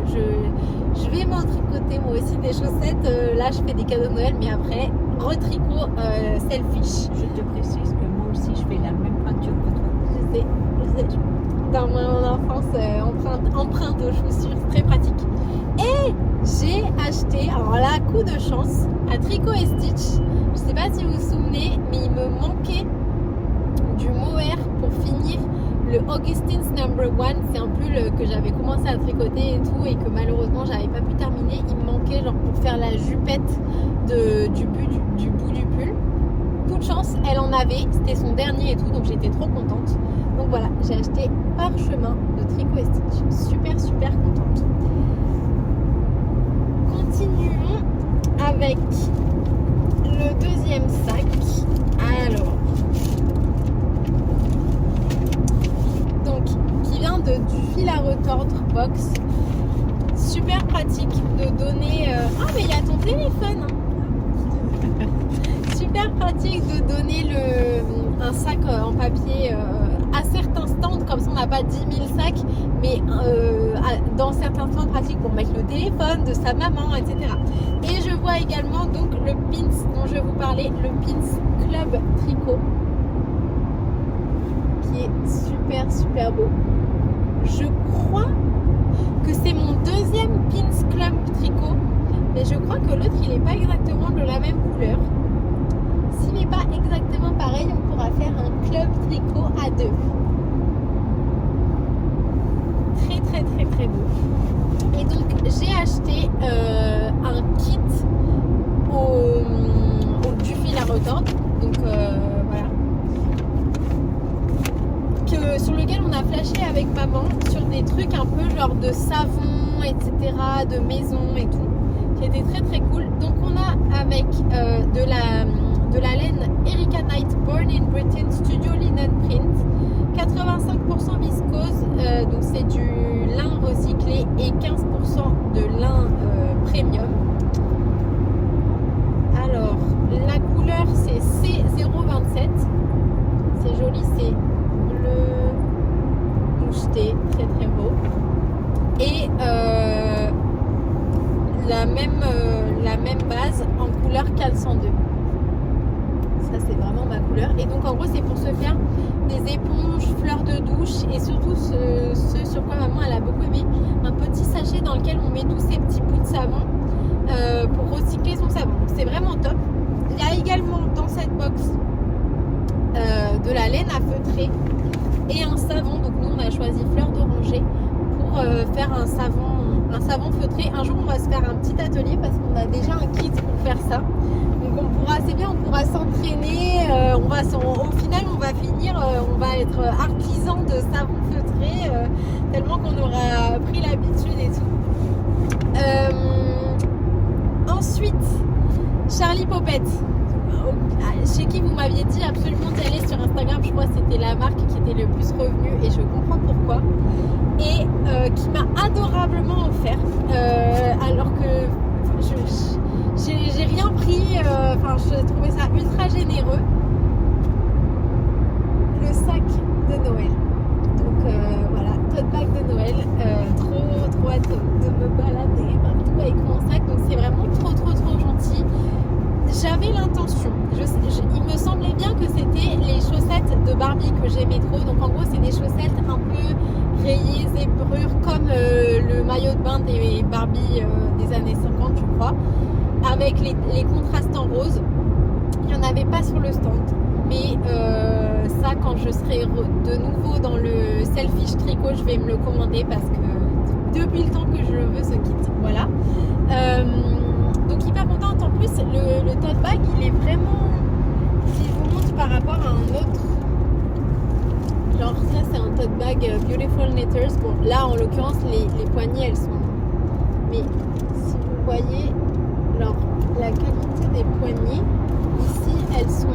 je vais m'en tricoter moi aussi des chaussettes. Là je fais des cadeaux de Noël, mais après retricot selfish. Je te précise que moi aussi je fais la même peinture que toi. Je sais. Dans mon enfance, empreinte aux chaussures, c'est très pratique. Et j'ai acheté, alors là, coup de chance, à Tricot et Stitch. Je sais pas si vous vous souvenez, mais il me manquait du mohair pour finir le Augustine's Number 1. C'est un pull que j'avais commencé à tricoter et tout, et que malheureusement j'avais pas pu terminer. Il me manquait genre pour faire la jupette du bout du pull. Coup de chance, elle en avait, c'était son dernier et tout, donc j'étais trop contente. Donc voilà, j'ai acheté Parchemin de Tricot et Stitch. Super contente. Continuons avec le deuxième sac. Alors, donc qui vient du fil à retordre box. Super pratique de donner. Ah mais il y a ton téléphone. Super pratique de donner un sac en papier à certains stands, comme ça on n'a pas 10 000 sacs, mais dans certains stands pratiques pour mettre le téléphone de sa maman, etc. Et je vois également donc le pins dont je vais vous parler, le pins Club Tricot, qui est super beau. Je crois que c'est mon deuxième pins Club Tricot, mais je crois que l'autre il n'est pas exactement de la même couleur. S'il n'est pas exactement pareil, on pourra faire un club tricot à deux. Très beau. Et donc j'ai acheté un kit du fil à retordre. Donc voilà. Sur lequel on a flashé avec maman sur des trucs un peu genre de savon, etc., de maison et tout, qui était très cool. Donc on a avec de la laine Erica Knight Born in Britain Studio Linen Print, 85% viscose, donc c'est du lin recyclé et 15% de lin premium. Alors la couleur c'est C027, c'est joli, c'est bleu moucheté, très beau, et la même base en couleur 402. Ça c'est vraiment ma couleur, et donc en gros c'est pour se faire des éponges, fleurs de douche, et surtout ce sur quoi maman elle a beaucoup aimé, un petit sachet dans lequel on met tous ces petits bouts de savon pour recycler son savon. Donc c'est vraiment top. Il y a également dans cette box de la laine à feutrer et un savon. Donc nous on a choisi fleur d'oranger pour faire un savon feutré. Un jour on va se faire un petit atelier parce qu'on a déjà un kit pour faire ça. Donc on pourra s'entraîner, au final on va finir, on va être artisan de savon feutré tellement qu'on aura pris l'habitude et tout. Ensuite Charlie Popette, chez qui vous m'aviez dit absolument d'y aller sur Instagram, je crois que c'était la marque qui était le plus revenue et je comprends pourquoi. Et qui m'a adorablement offert, alors que j'ai rien pris, enfin je trouvais ça ultra généreux, le sac de Noël. Donc voilà, tote bag de Noël, trop hâte de me balader partout avec mon sac, donc c'est vraiment trop gentil. J'avais l'intention, il me semblait bien que c'était les chaussettes de Barbie que j'aimais trop, donc en gros c'est des chaussettes un peu rayées, zébrures, comme le maillot de bain des Barbie des années 50 je crois, avec les contrastes en rose. Il n'y en avait pas sur le stand, mais ça quand je serai de nouveau dans le selfish tricot, je vais me le commander parce que depuis le temps que je veux ce kit, voilà. Donc hyper contente. En plus le tote bag il est vraiment, si je vous montre par rapport à un autre, genre ça c'est un tote bag Beautiful Knitters. Bon là en l'occurrence les poignées elles sont, mais si vous voyez alors la qualité des poignées ici elles sont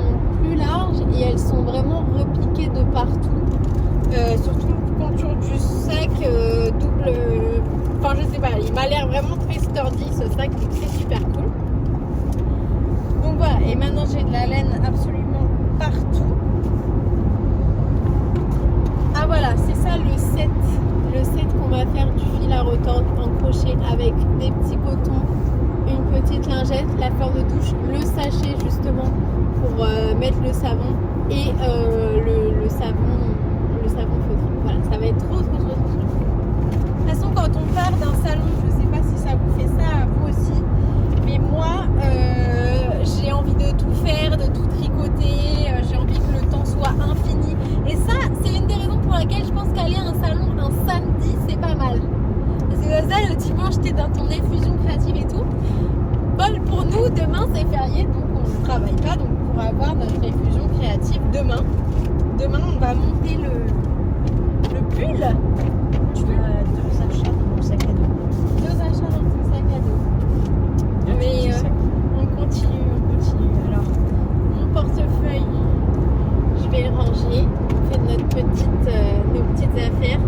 plus larges et elles sont vraiment repiquées de partout, surtout le contour du sac, double, enfin je sais pas, il m'a l'air vraiment très sturdy ce sac, donc c'est super cool. Donc voilà, et maintenant j'ai de la laine absolument partout. Ah voilà, c'est ça le set qu'on va faire, du fil à retordre en crochet avec des petits cotons, une petite lingette, la fleur de douche, le sachet justement pour mettre le savon et le savon feutré. Voilà, ça va être trop. De toute façon, quand on part d'un salon, je sais pas si ça vous fait ça à vous aussi, mais moi j'ai envie de tout faire, de tout tricoter, j'ai envie que le temps soit infini. Et ça, c'est une des raisons pour laquelle je pense qu'aller à un salon un samedi, c'est pas mal. Parce que ça, le dimanche, t'es dans ton effusion créative et tout. Bol pour nous, demain c'est férié, donc on ne travaille pas, donc pour avoir notre effusion créative demain on va monter le pull. Tu as 2 achats dans mon sac à dos. 2 achats dans ton sac à dos. Mais on continue. Alors, mon portefeuille, je vais le ranger. On fait nos petites affaires.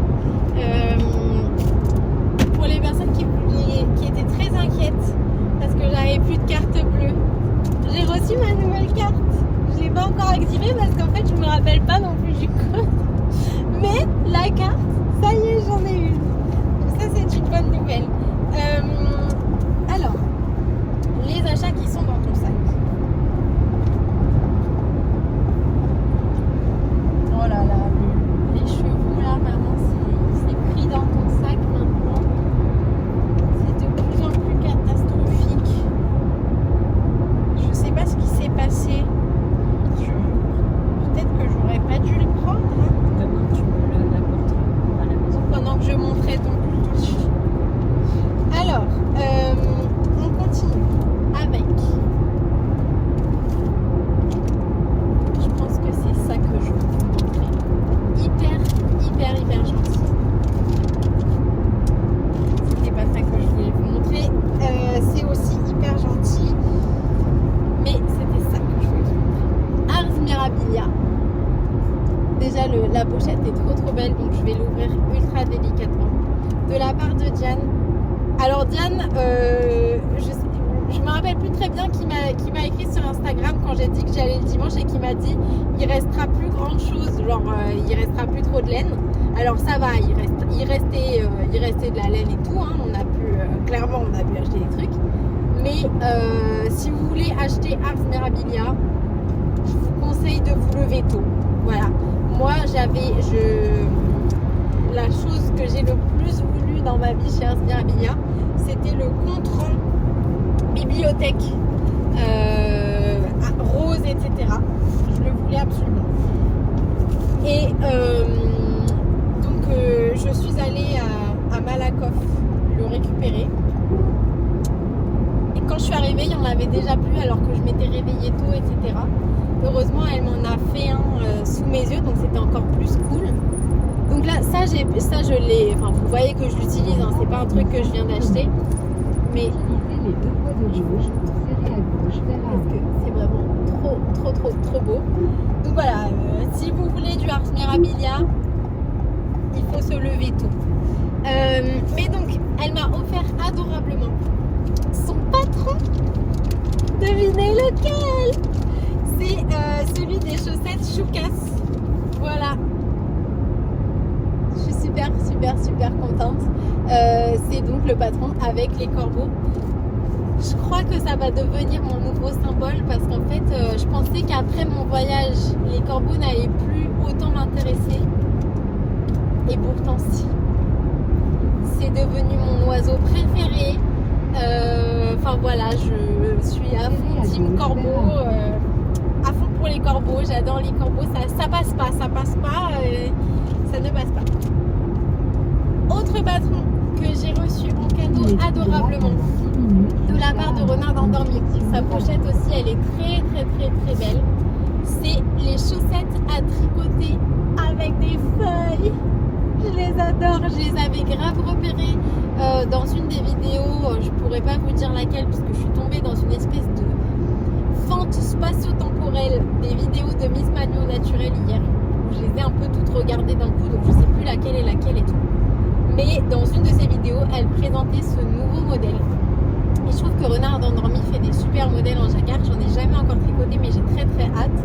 Pour les personnes qui étaient très inquiètes parce que j'avais plus de carte bleue, j'ai reçu ma nouvelle carte. Je ne l'ai pas encore activée parce qu'en fait je me rappelle pas non plus du code. Mais la carte, ça y est, j'en ai une. Donc ça c'est une bonne nouvelle. Alors, les achats qui sont dans ton sac. Oh là là, les chevaux là maintenant c'est pris dans ton sac maintenant. C'est de plus en plus catastrophique. Je sais pas ce qui s'est passé. Peut-être que j'aurais pas dû le prendre. Hein. Demain, tu me l'apporteras à la maison. Pendant que je montrais ton pull. Alors, on continue avec. Je pense que c'est ça que je veux vous montrer. Hyper gentil. C'était pas ça que je voulais vous montrer. C'est aussi hyper gentil. Mais c'était ça que je voulais vous montrer. Ars Mirabilia. Déjà la pochette est trop belle, donc je vais l'ouvrir ultra délicatement. De la part de Diane. Alors Diane, je me rappelle plus très bien qui m'a écrit sur Instagram quand j'ai dit que j'allais le dimanche et qui m'a dit il restera plus grand chose, genre il restera plus trop de laine. Alors ça va, il restait de la laine et tout, hein. On a pu clairement on a pu acheter des trucs. Mais si vous voulez acheter Ars Mirabilia, je vous conseille de vous lever tôt. Voilà. Moi la chose que j'ai le plus voulu dans ma vie chez Ars Mirabilia, c'était le compte-rang bibliothèque rose, etc. Je le voulais absolument. Et donc je suis allée à Malakoff le récupérer. Et quand je suis arrivée, il n'y en avait déjà plus alors que je m'étais réveillée tôt, etc. Heureusement, elle m'en a fait un sous mes yeux, donc c'était encore plus cool. Donc là, ça je l'ai, enfin vous voyez que je l'utilise, hein, c'est pas un truc que je viens d'acheter. Mais Utilisez les 2 voies de gauche, serrez à gauche. parce que c'est vraiment trop beau. Donc voilà, si vous voulez du Ars Mirabilia, il faut se lever tôt. Mais donc, elle m'a offert adorablement son patron. Devinez lequel? C'est celui des chaussettes Choucas. Voilà. Je suis super contente. C'est donc le patron avec les corbeaux. Je crois que ça va devenir mon nouveau symbole parce qu'en fait, je pensais qu'après mon voyage, les corbeaux n'allaient plus autant m'intéresser. Et pourtant, si. C'est devenu mon oiseau préféré. Enfin voilà, je suis à fond team corbeau. À fond pour les corbeaux. J'adore les corbeaux. Ça passe pas. Ça ne passe pas. Autre patron que j'ai reçu en cadeau adorablement de la part de Renard Endormi. Sa pochette aussi, elle est très belle. C'est les chaussettes à tricoter avec des feuilles. Je les adore. Je les avais grave repérées dans une des vidéos. Je pourrais pas vous dire laquelle puisque je suis tombée dans une espèce de fente spatio-temporelle des vidéos de Miss Manu au naturel hier. Je les ai un peu toutes regardées d'un coup, donc je sais plus laquelle est laquelle et tout. Mais dans une de ses vidéos, elle présentait ce nouveau modèle. Et je trouve que Renard Endormi fait des super modèles en jacquard. J'en ai jamais encore tricoté, mais j'ai très hâte.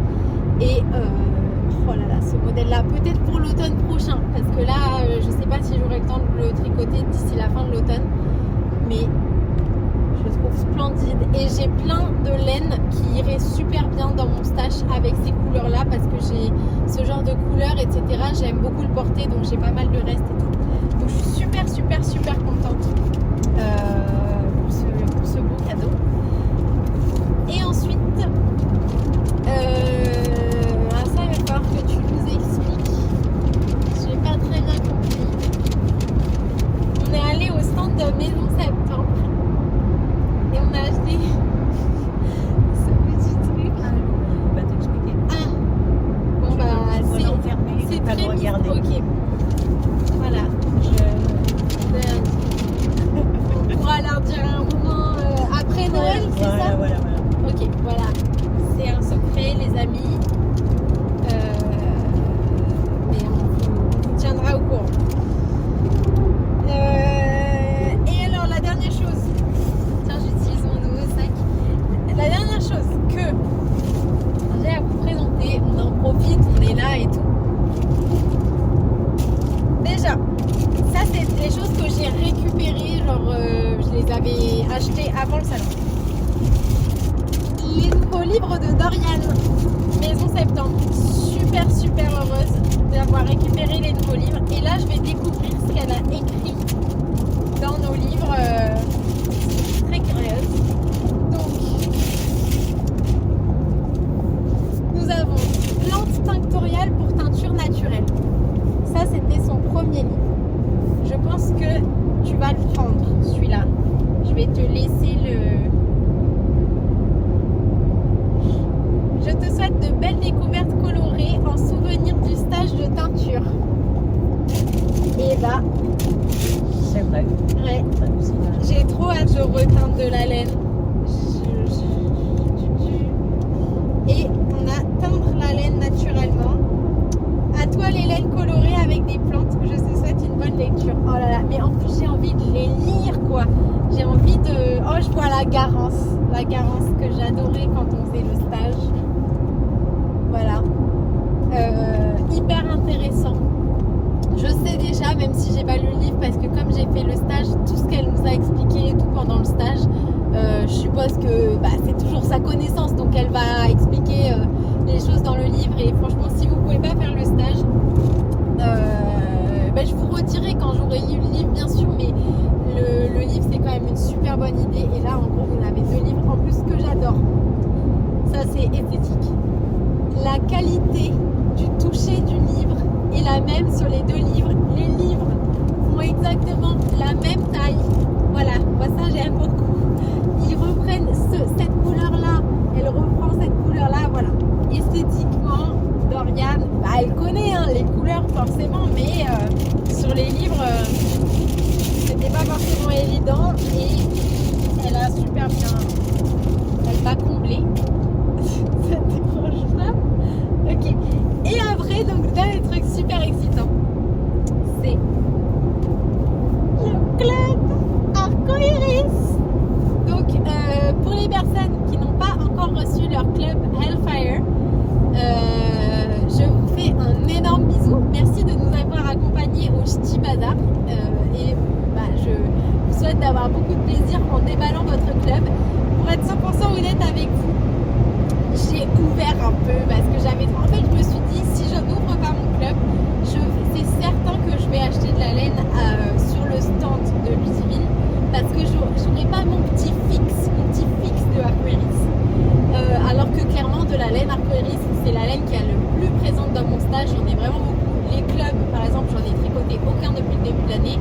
Et oh là là, ce modèle-là, peut-être pour l'automne prochain, parce que là, je sais pas si j'aurai le temps de le tricoter d'ici la fin de l'automne. Mais je le trouve splendide. Et j'ai plein de laine qui irait super bien dans mon stash avec ces couleurs-là, parce que j'ai ce genre de couleurs, etc. J'aime beaucoup le porter, donc j'ai pas mal de reste et tout. Donc je suis super contente pour ce beau cadeau. Et ensuite, ça il va falloir que tu nous expliques. Je n'ai pas très bien compris. On est allé au stand de Maison Septembre et on a acheté ce petit truc. On va t'expliquer. Ah, bon bah c'est pas très le regarder. ok. Voilà, on pourra leur dire un moment après Noël, c'est ça? Voilà. Ok, voilà. C'est un secret, les amis. Mais on vous tiendra au courant. Et alors, la dernière chose. Tiens, j'utilise mon nouveau sac. La dernière chose que j'ai à vous présenter, on en profite, on est là et tout. Déjà, ça c'est des choses que j'ai récupérées, genre je les avais achetées avant le salon. Les nouveaux livres de Dorian, Maison Septembre. Super heureuse d'avoir récupéré les nouveaux livres. Et là, je vais découvrir ce qu'elle a écrit dans nos livres. Je suis très curieuse. Donc, nous avons Plantes tinctoriales pour teinture naturelle. Ça, c'était son premier livre. Je pense que tu vas le prendre, celui-là. Je vais te laisser le... Je te souhaite de belles découvertes colorées en souvenir du stage de teinture. Et bah... C'est vrai. Ouais. J'ai trop hâte de reteindre de la laine. Et on a teindre la laine naturellement. À toi les laines colorées avec des plantes. Je te souhaite une bonne lecture. Oh là là, mais en plus j'ai envie de les lire quoi. J'ai envie de... Oh, je vois la Garance. La Garance que j'adorais quand on faisait le stage. Voilà. Hyper intéressant. Je sais déjà, même si j'ai pas lu le livre, parce que comme j'ai fait le stage, tout ce qu'elle nous a expliqué et tout pendant le stage, je suppose que bah, c'est toujours sa connaissance, donc elle va expliquer les choses dans le livre. Et franchement, si vous pouvez pas faire le stage, bah, je vous redirai quand j'aurai lu le livre, bien sûr, mais le livre c'est quand même une super bonne idée. Et là, en gros, vous avez deux livres en plus que j'adore. Ça, c'est esthétique. La qualité du toucher du livre est la même sur les deux livres. Les livres ont exactement la même taille. Voilà, moi ça j'aime beaucoup. Ils reprennent cette couleur-là, elle reprend cette couleur-là, voilà. Esthétiquement, Dorian, bah, elle connaît hein, les couleurs forcément, mais sur les livres, c'était pas forcément évident et elle a super bien. Elle va combler dérouler. Ça te dérange pas? Ok. Et après, donc là, le truc super excitant, c'est le club Arcoiris. Donc, pour les personnes qui n'ont pas encore reçu leur club Hellfire, je vous fais un énorme bisou. Merci de nous avoir accompagnés au Ch'ti Bazar. Et je vous souhaite d'avoir beaucoup de plaisir en déballant votre club. Pour être 100% honnête avec vous, j'ai ouvert un peu parce que j'avais... En fait, je me suis dit, si je n'ouvre pas mon club, c'est certain que je vais acheter de la laine sur le stand de Lucyville parce que je n'aurai pas mon petit fixe de Arcoiris. Alors que clairement, de la laine Arcoiris, c'est la laine qui est le plus présente dans mon stage. J'en ai vraiment beaucoup. Les clubs, par exemple, j'en ai tricoté aucun depuis le début de l'année.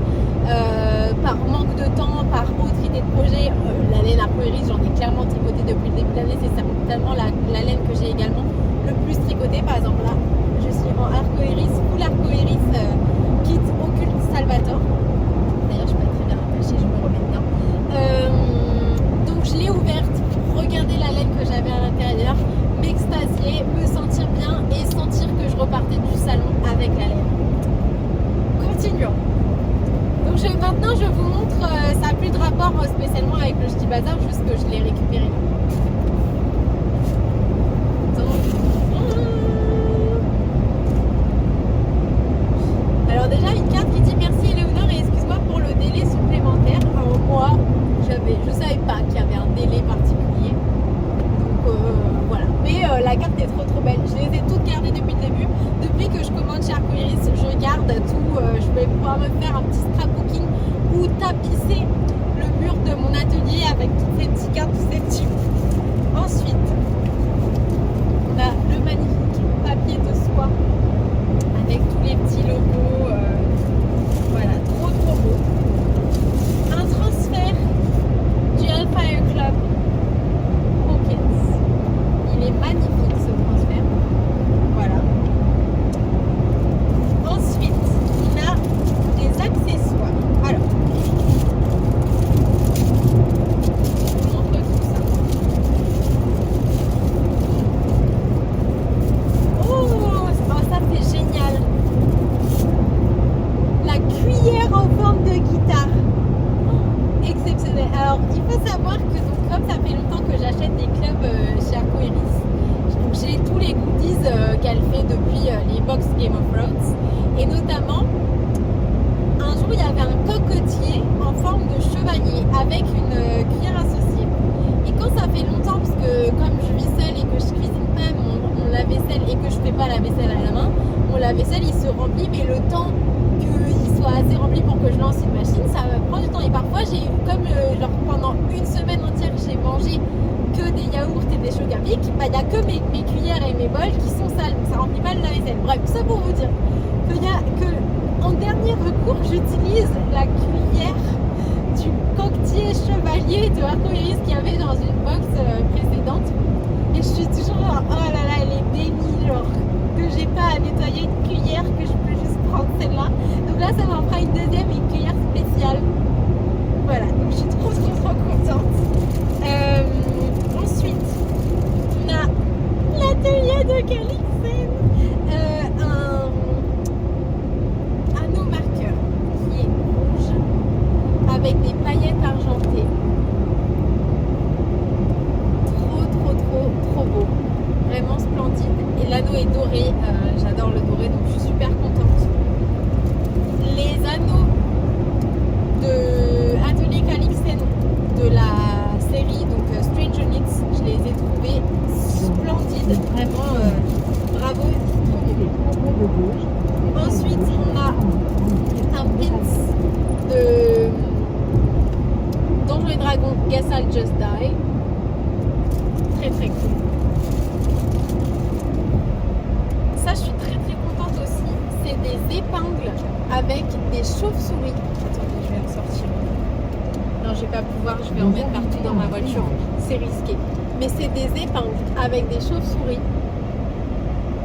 Par manque de temps, par autre idée de projet, la laine Arcoiris, j'en ai clairement tricoté depuis le début de l'année. C'est certainement la laine que j'ai également le plus tricoté. Par exemple, là, je suis en Arcoiris, full Arcoiris, kit occulte Salvatore. D'ailleurs, je suis pas très bien attachée, je me remets bien. Donc, je l'ai ouverte pour regarder la laine que j'avais à l'intérieur, m'extasier, me sentir bien et sentir que je repartais du salon avec la laine. Continuons. Donc maintenant je vous montre, ça n'a plus de rapport spécialement avec le Ch'ti Bazar, juste que je l'ai récupéré. Alors déjà une carte qui dit merci Éléonore et excuse-moi pour le délai supplémentaire. Alors moi je savais pas qu'il y avait un délai particulier. Donc voilà. Mais la carte est trop belle. Je les ai toutes gardées depuis le début. Depuis que je commande chez Arcoiris, je garde tout. Je vais pouvoir me faire un petit scrapbooking ou tapisser le mur de mon atelier avec toutes ces petites cartes, tous ces petits. Ensuite, on a le magnifique papier de soie avec tous les petits logos. Voilà, trop beau. Un transfert du Hellfire Club Pockets. Il est magnifique ce transfert. Voilà. Ensuite, on a des accessoires. Alors, je vous montre tout ça. Oh, ça c'est génial. La cuillère en forme de guitare. Oh, exceptionnel. Alors, il faut savoir que donc, comme ça fait longtemps que j'achète des clubs chez Arcoiris, j'ai tous les goodies qu'elle fait depuis les box Game of Thrones. Et notamment, un jour, il y avait un cocotier en forme de chevalier avec une cuillère associée. Et quand ça fait longtemps, parce que comme je vis seule et que je cuisine pas mon lave-vaisselle et que je fais pas la vaisselle à la main, mon lave-vaisselle il se remplit, mais le temps qu'il soit assez rempli pour que je lance une machine, ça prend du temps. Et parfois, j'ai eu comme genre pendant une semaine entière, j'ai mangé que des yaourts et des chocapic, il n'y a que mes cuillères et mes bols qui sont sales, donc ça remplit pas le lave-vaisselle. Bref, ça pour vous dire en dernier recours, j'utilise la cuillère du coquetier chevalier de Arcoiris qu'il y avait dans une box précédente. Et je suis toujours genre, oh là là, elle est bénie, genre que j'ai pas à nettoyer une cuillère, que je peux juste prendre celle-là. Donc là, ça m'en fera une deuxième, une cuillère spéciale. Voilà, donc je suis trop contente. Ensuite, on a l'atelier de Calixen, un anneau marqueur qui est rouge avec des paillettes argentées. Trop beau, vraiment splendide. Et l'anneau est doré, j'adore le doré, donc je suis super contente. Les anneaux de Atelier Calixen de la série donc Stranger Knits, je les ai trouvés splendides, vraiment bravo. Ensuite on a un pins de Donjons et Dragons Guess I'll Just Die, très cool. Ça je suis très contente aussi, c'est des épingles avec des chauves-souris. Attendez, je vais me sortir. Non, je vais pas pouvoir, je vais en mettre partout dans ma voiture, c'est risqué. Mais c'est des épingles avec des chauves-souris.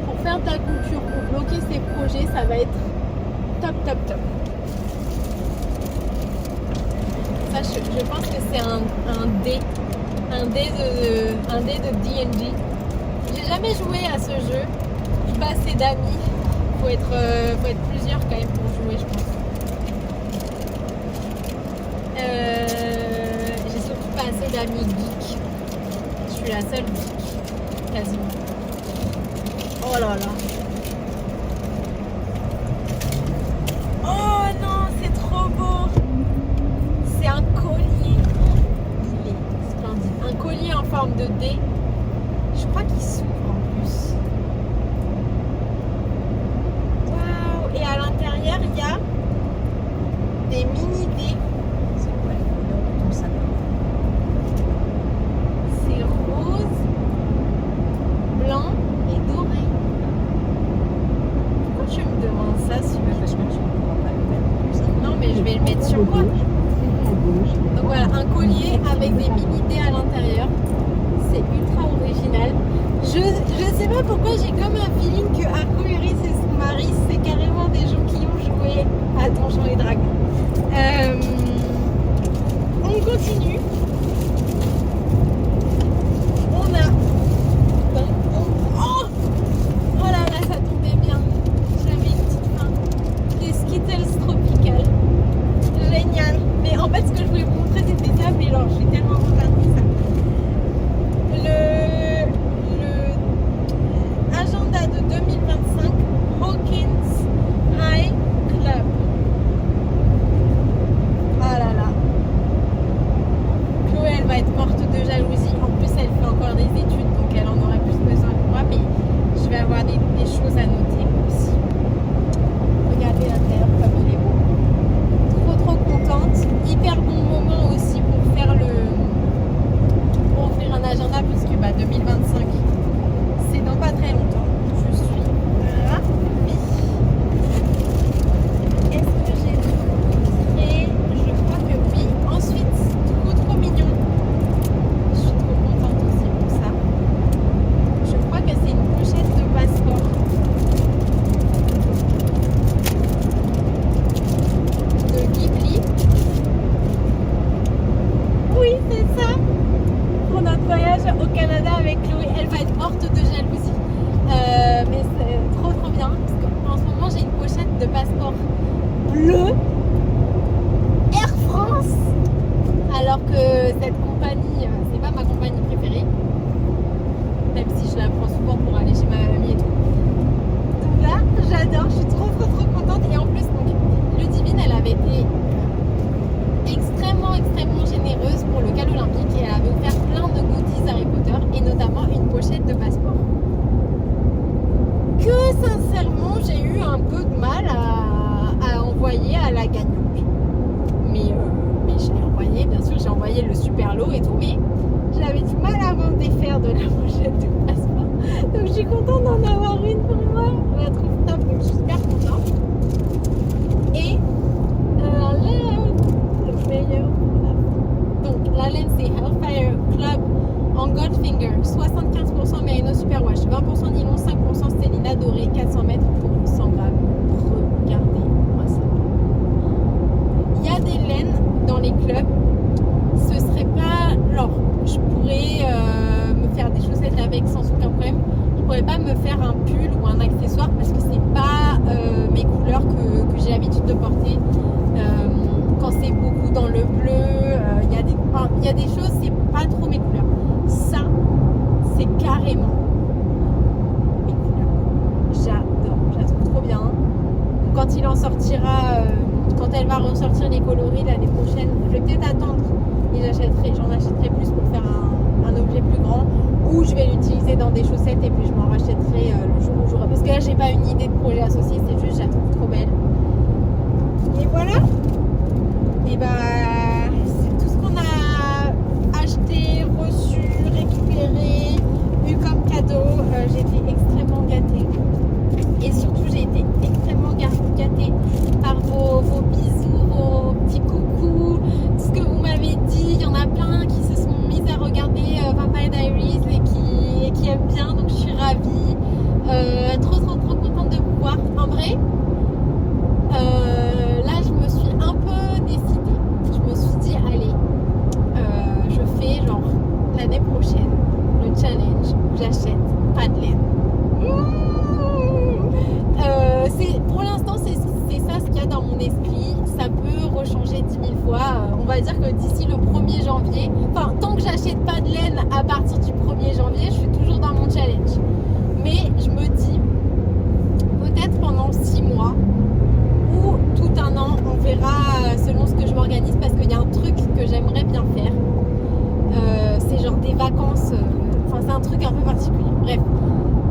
Pour faire ta couture, pour bloquer ces projets, ça va être top. Ça, je pense que c'est un dé un dé de D&D. J'ai jamais joué à ce jeu. Je suis pas assez d'amis. Faut être plusieurs quand même pour jouer, je pense. J'ai surtout pas assez d'amis geeks. Je suis la seule geek, quasiment. Oh là là. Oh non, c'est trop beau. C'est un collier. Il est splendide. Un collier en forme de dé. Je crois qu'il s'ouvre en plus. Waouh. Et à l'intérieur, il y a des mini dés. C'est quoi les couleurs de ton sapin? C'est rose, blanc et doré. Pourquoi tu me demandes ça, Bah, parce que tu ne pourras pas le mettre plus. Non, mais je vais le mettre sur moi. Donc voilà, un collier avec des mini dés à l'intérieur. C'est ultra original. Je sais pas pourquoi j'ai comme un feeling que Arcoiris et son mari, c'est carrément des gens qui ont joué à Donjons et Dragons. On continue. On a. Oh, oh là là, ça tombait bien. J'avais une petite faim. Des Skittles tropicales. Génial. Mais en fait, ce que je voulais vous montrer, c'était ça. Mais alors, je suis tellement contente de ça. Le agenda de 2025 Hawkins High Club. Ah là là. Chloé, elle va être morte de jalousie. En plus, elle fait encore des études, donc elle en aurait plus besoin que moi. Mais je vais avoir des choses à noter aussi. Regardez l'intérieur comme il est beau. Trop contente. Hyper bon moment aussi pour faire pour offrir un agenda, puisque 2025 c'est dans pas très longtemps. Je suis ravie. Est-ce que j'ai tout et je crois que oui. Ensuite, trop mignon. Je suis trop contente aussi pour ça. Je crois que c'est une pochette de passeport de Ghibli. Oui, c'est ça. Pour notre voyage au Canada avec Chloé, elle va être morte de jalousie. Mais c'est trop bien. Parce qu'en ce moment, j'ai une pochette de passeport bleu Air France. Alors que cette compagnie, c'est pas ma compagnie préférée. Même si je la prends souvent pour aller chez ma mamie et tout. Donc là, j'adore. Je suis trop contente. Et en plus, donc, Ludivine, elle avait été extrêmement généreuse pour le Cal Olympique et elle avait offert plein de goodies Harry Potter et notamment une pochette de passeport que sincèrement j'ai eu un peu de mal à envoyer à la gagnante, mais je l'ai envoyé, bien sûr j'ai envoyé le super lot et tout, mais j'avais du mal à m'en défaire de la pochette de passeport, donc je suis contente d'en avoir une pour moi. Je la trouve top, donc je suis super contente. Et le meilleur. Donc la laine c'est Hellfire Club en Goldfinger, 75% Merino Superwash, 20% nylon, 5% Stélina doré, 400 mètres pour 100 grammes. Regardez-moi ça. Il y a des laines dans les clubs. Ce serait pas. Alors, je pourrais me faire des chaussettes avec sans aucun problème. Je pourrais pas me faire un pull ou un accessoire parce que c'est pas mes couleurs que j'ai l'habitude de porter. Quand c'est beaucoup dans le bleu, il y a des choses, c'est pas trop mes couleurs. Ça, c'est carrément mes couleurs. J'adore, je la trouve trop bien. Quand il en sortira, quand elle va ressortir les coloris l'année prochaine, je vais peut-être attendre et j'en achèterai plus pour faire un objet plus grand, ou je vais l'utiliser dans des chaussettes et puis je m'en rachèterai le jour où j'aurai. Parce que là, j'ai pas une idée de projet associé, c'est juste, je la trouve trop belle. Et voilà. Et c'est tout ce qu'on a acheté, reçu, récupéré, eu comme cadeau. J'ai été extrêmement gâtée. Et surtout, j'ai été extrêmement gâtée par vos bisous, vos petits coucous, tout ce que vous m'avez dit. Il y en a plein qui se sont mis à regarder Vampire Diaries et qui aiment bien, donc je suis ravie. Trop contente de vous voir. En vrai, là, je me suis un peu décidée. Je me suis dit, allez, je fais genre la pas de laine. Pour l'instant, c'est ça ce qu'il y a dans mon esprit. Ça peut rechanger 10 000 fois. On va dire que d'ici le 1er janvier, enfin, tant que j'achète pas de laine à partir du 1er janvier, je suis toujours dans mon challenge. Mais je me dis, peut-être pendant 6 mois ou tout un an, on verra selon ce que je m'organise, parce qu'il y a un truc que j'aimerais bien faire. C'est genre des vacances, enfin c'est un truc un peu particulier. Bref.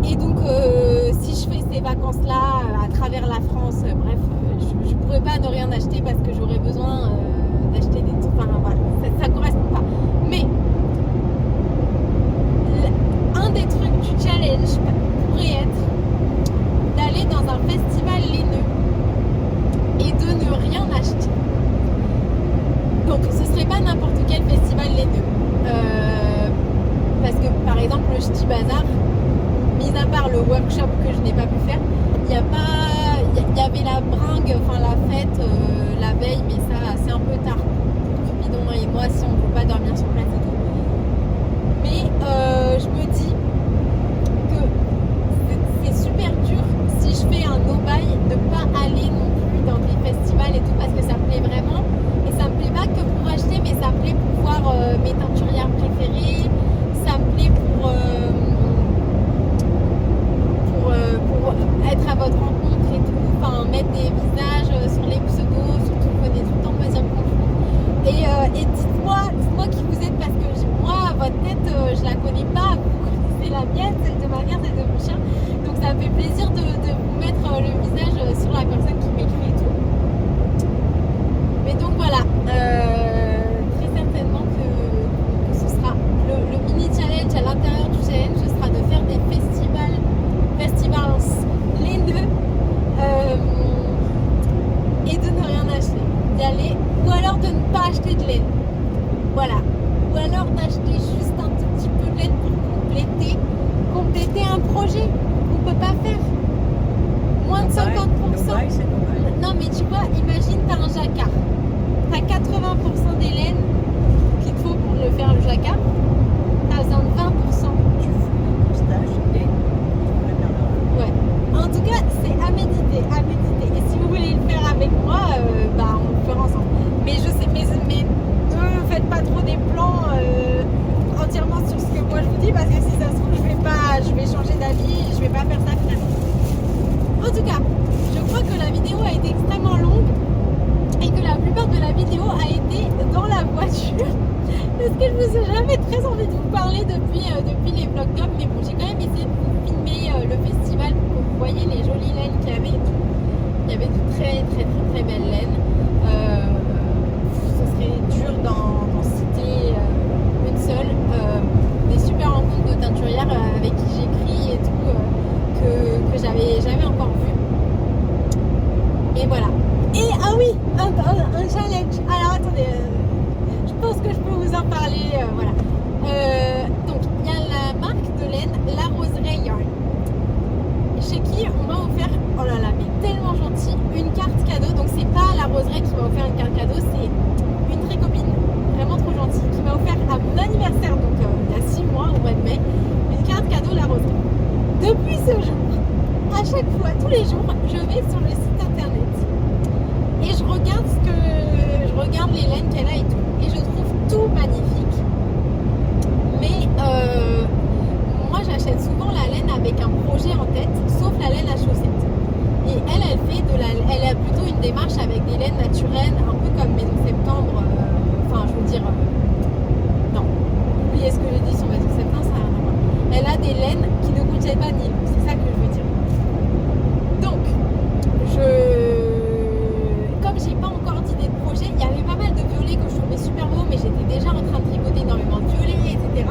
Et donc, si je fais ces vacances-là à travers la France, bref, je ne pourrais pas ne rien acheter parce que j'aurais besoin d'acheter des trucs. Enfin, voilà, ça ne correspond pas. Mais, un des trucs du challenge pourrait être d'aller dans un festival laineux et de ne rien acheter. Donc, ce serait pas n'importe quel festival laineux. Parce que, par exemple, le Ch'ti Bazar, mis à part le workshop que je n'ai pas pu faire, il y avait la bringue, enfin la fête la veille, mais ça c'est un peu tard pour Cupidon et moi si on ne veut pas dormir sur place et tout. Mais je me dis que c'est super dur si je fais un no-buy de pas aller non plus dans des festivals et tout, parce que ça me plaît vraiment. Et ça me plaît pas que pour acheter, mais ça me plaît pour voir mes teinturières préférées, ça me plaît pour être à votre rencontre et tout, enfin mettre des visages sur les pseudos, surtout qu'on est tout le temps me dire bonjour. Et dites-moi qui vous êtes, parce que moi, votre tête, je la connais pas, vous connaissez la mienne, celle de ma mère, celle de mon chien. Donc ça me fait plaisir de vous mettre le visage sur la personne qui m'écrit et tout. Mais donc voilà, très certainement que ce sera le mini challenge à l'intérieur du challenge, ce sera de faire des festivals laineux et de ne rien acheter, d'y aller, ou alors de ne pas acheter de laine, voilà, ou alors d'acheter juste un tout petit peu de laine pour compléter un projet qu'on peut pas faire, moins de 50%. Non mais tu vois, imagine t'as un jacquard, t'as 80% des laines qu'il te faut pour le faire le jacquard, t'as besoin de 20%. Ouais. En tout cas, c'est à méditer. Et si vous voulez le faire avec moi, on le fera ensemble. Mais je sais, mais ne faites pas trop des plans entièrement sur ce que moi je vous dis, parce que si ça se trouve, je vais changer d'avis, je vais pas faire ça finalement. En tout cas, je crois que la vidéo a été extrêmement longue et que la plupart de la vidéo a été dans la voiture. Parce que je me suis jamais très envie de vous parler depuis les vlogs top, mais bon, j'ai quand même essayé de vous filmer le festival pour que vous voyez les jolies laines qu'il y avait et tout. Il y avait de très très très très belles laines. Ce serait dur d'en citer une seule. Des super rencontres de teinturières avec qui j'écris et tout, que j'avais jamais encore vu. Et voilà. Et ah oui, un challenge. Alors attendez. Je pense que je peux vous en parler, voilà. Donc, il y a la marque de laine, La Roseraie Yarn, chez qui on m'a offert, oh là là, mais tellement gentil, une carte cadeau. Donc, c'est pas La Roseraie qui m'a offert une carte cadeau, c'est une très copine, vraiment trop gentille, qui m'a offert à mon anniversaire, donc il y a 6 mois, au mois de mai, une carte cadeau La Roseraie. Depuis ce jour, à chaque fois, tous les jours, je vais sur le site internet et je regarde les laines qu'elle a et tout. Et je trouve tout magnifique. Mais moi j'achète souvent la laine avec un projet en tête, sauf la laine à chaussettes. Et elle a plutôt une démarche avec des laines naturelles, un peu comme Maison Septembre. Enfin, je veux dire, non. Oubliez ce que je dis sur Maison Septembre, ça n'a rien à voir. Elle a des laines qui ne contiennent pas de nylon, c'est ça que je veux dire. Donc, comme j'ai pas encore d'idée de projet, il y avait pas mal de violets que je trouvais super beaux, mais j'étais déjà en train de tricoter énormément de violets, etc.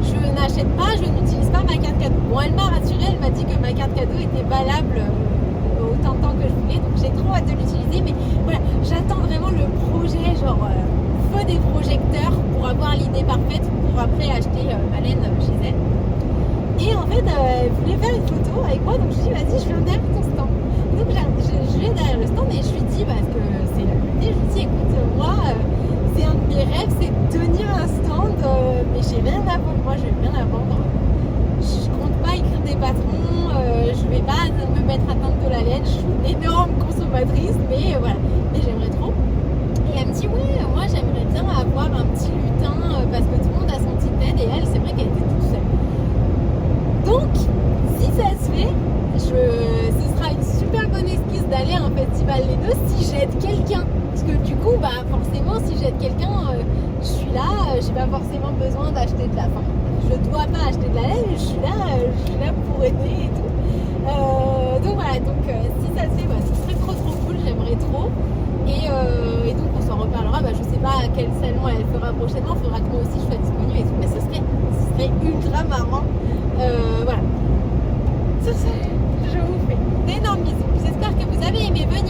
Je n'achète pas, je n'utilise pas ma carte cadeau. Bon, elle m'a rassurée, elle m'a dit que ma carte cadeau était valable autant de temps que je voulais, donc j'ai trop hâte de l'utiliser. Mais voilà, j'attends vraiment le projet, genre feu des projecteurs, pour avoir l'idée parfaite pour après acheter ma laine chez elle. Et en fait, elle voulait faire une photo avec moi, donc je lui ai dit vas-y, je viens derrière ton stand. Donc je vais derrière le stand et je lui dis, parce que c'est la vérité, je lui dis écoute, moi c'est un de mes rêves, c'est de tenir un stand, mais j'ai rien à vendre, moi j'ai rien à vendre. Je compte pas écrire pas triste, mais voilà. Mais j'aimerais trop. Et elle me dit ouais, moi j'aimerais bien avoir un petit lutin parce que tout le monde a son petit Ned et elle, c'est vrai qu'elle était toute seule. Donc, si ça se fait, ce sera une super bonne excuse d'aller à un festival les deux si j'aide quelqu'un. Parce que du coup, bah forcément, si j'aide quelqu'un, je suis là, j'ai pas forcément besoin d'acheter de la fin. Je dois pas acheter de la laine, mais je suis là pour aider et tout. Donc voilà, si ça se fait, bah, ce serait trop cool, j'aimerais trop. Et donc on s'en reparlera, bah, je sais pas à quel salon elle fera prochainement, il faudra que moi aussi je sois disponible et tout, mais ce serait ultra marrant. Voilà. Sur ce, je vous fais d'énormes bisous. J'espère que vous avez aimé venir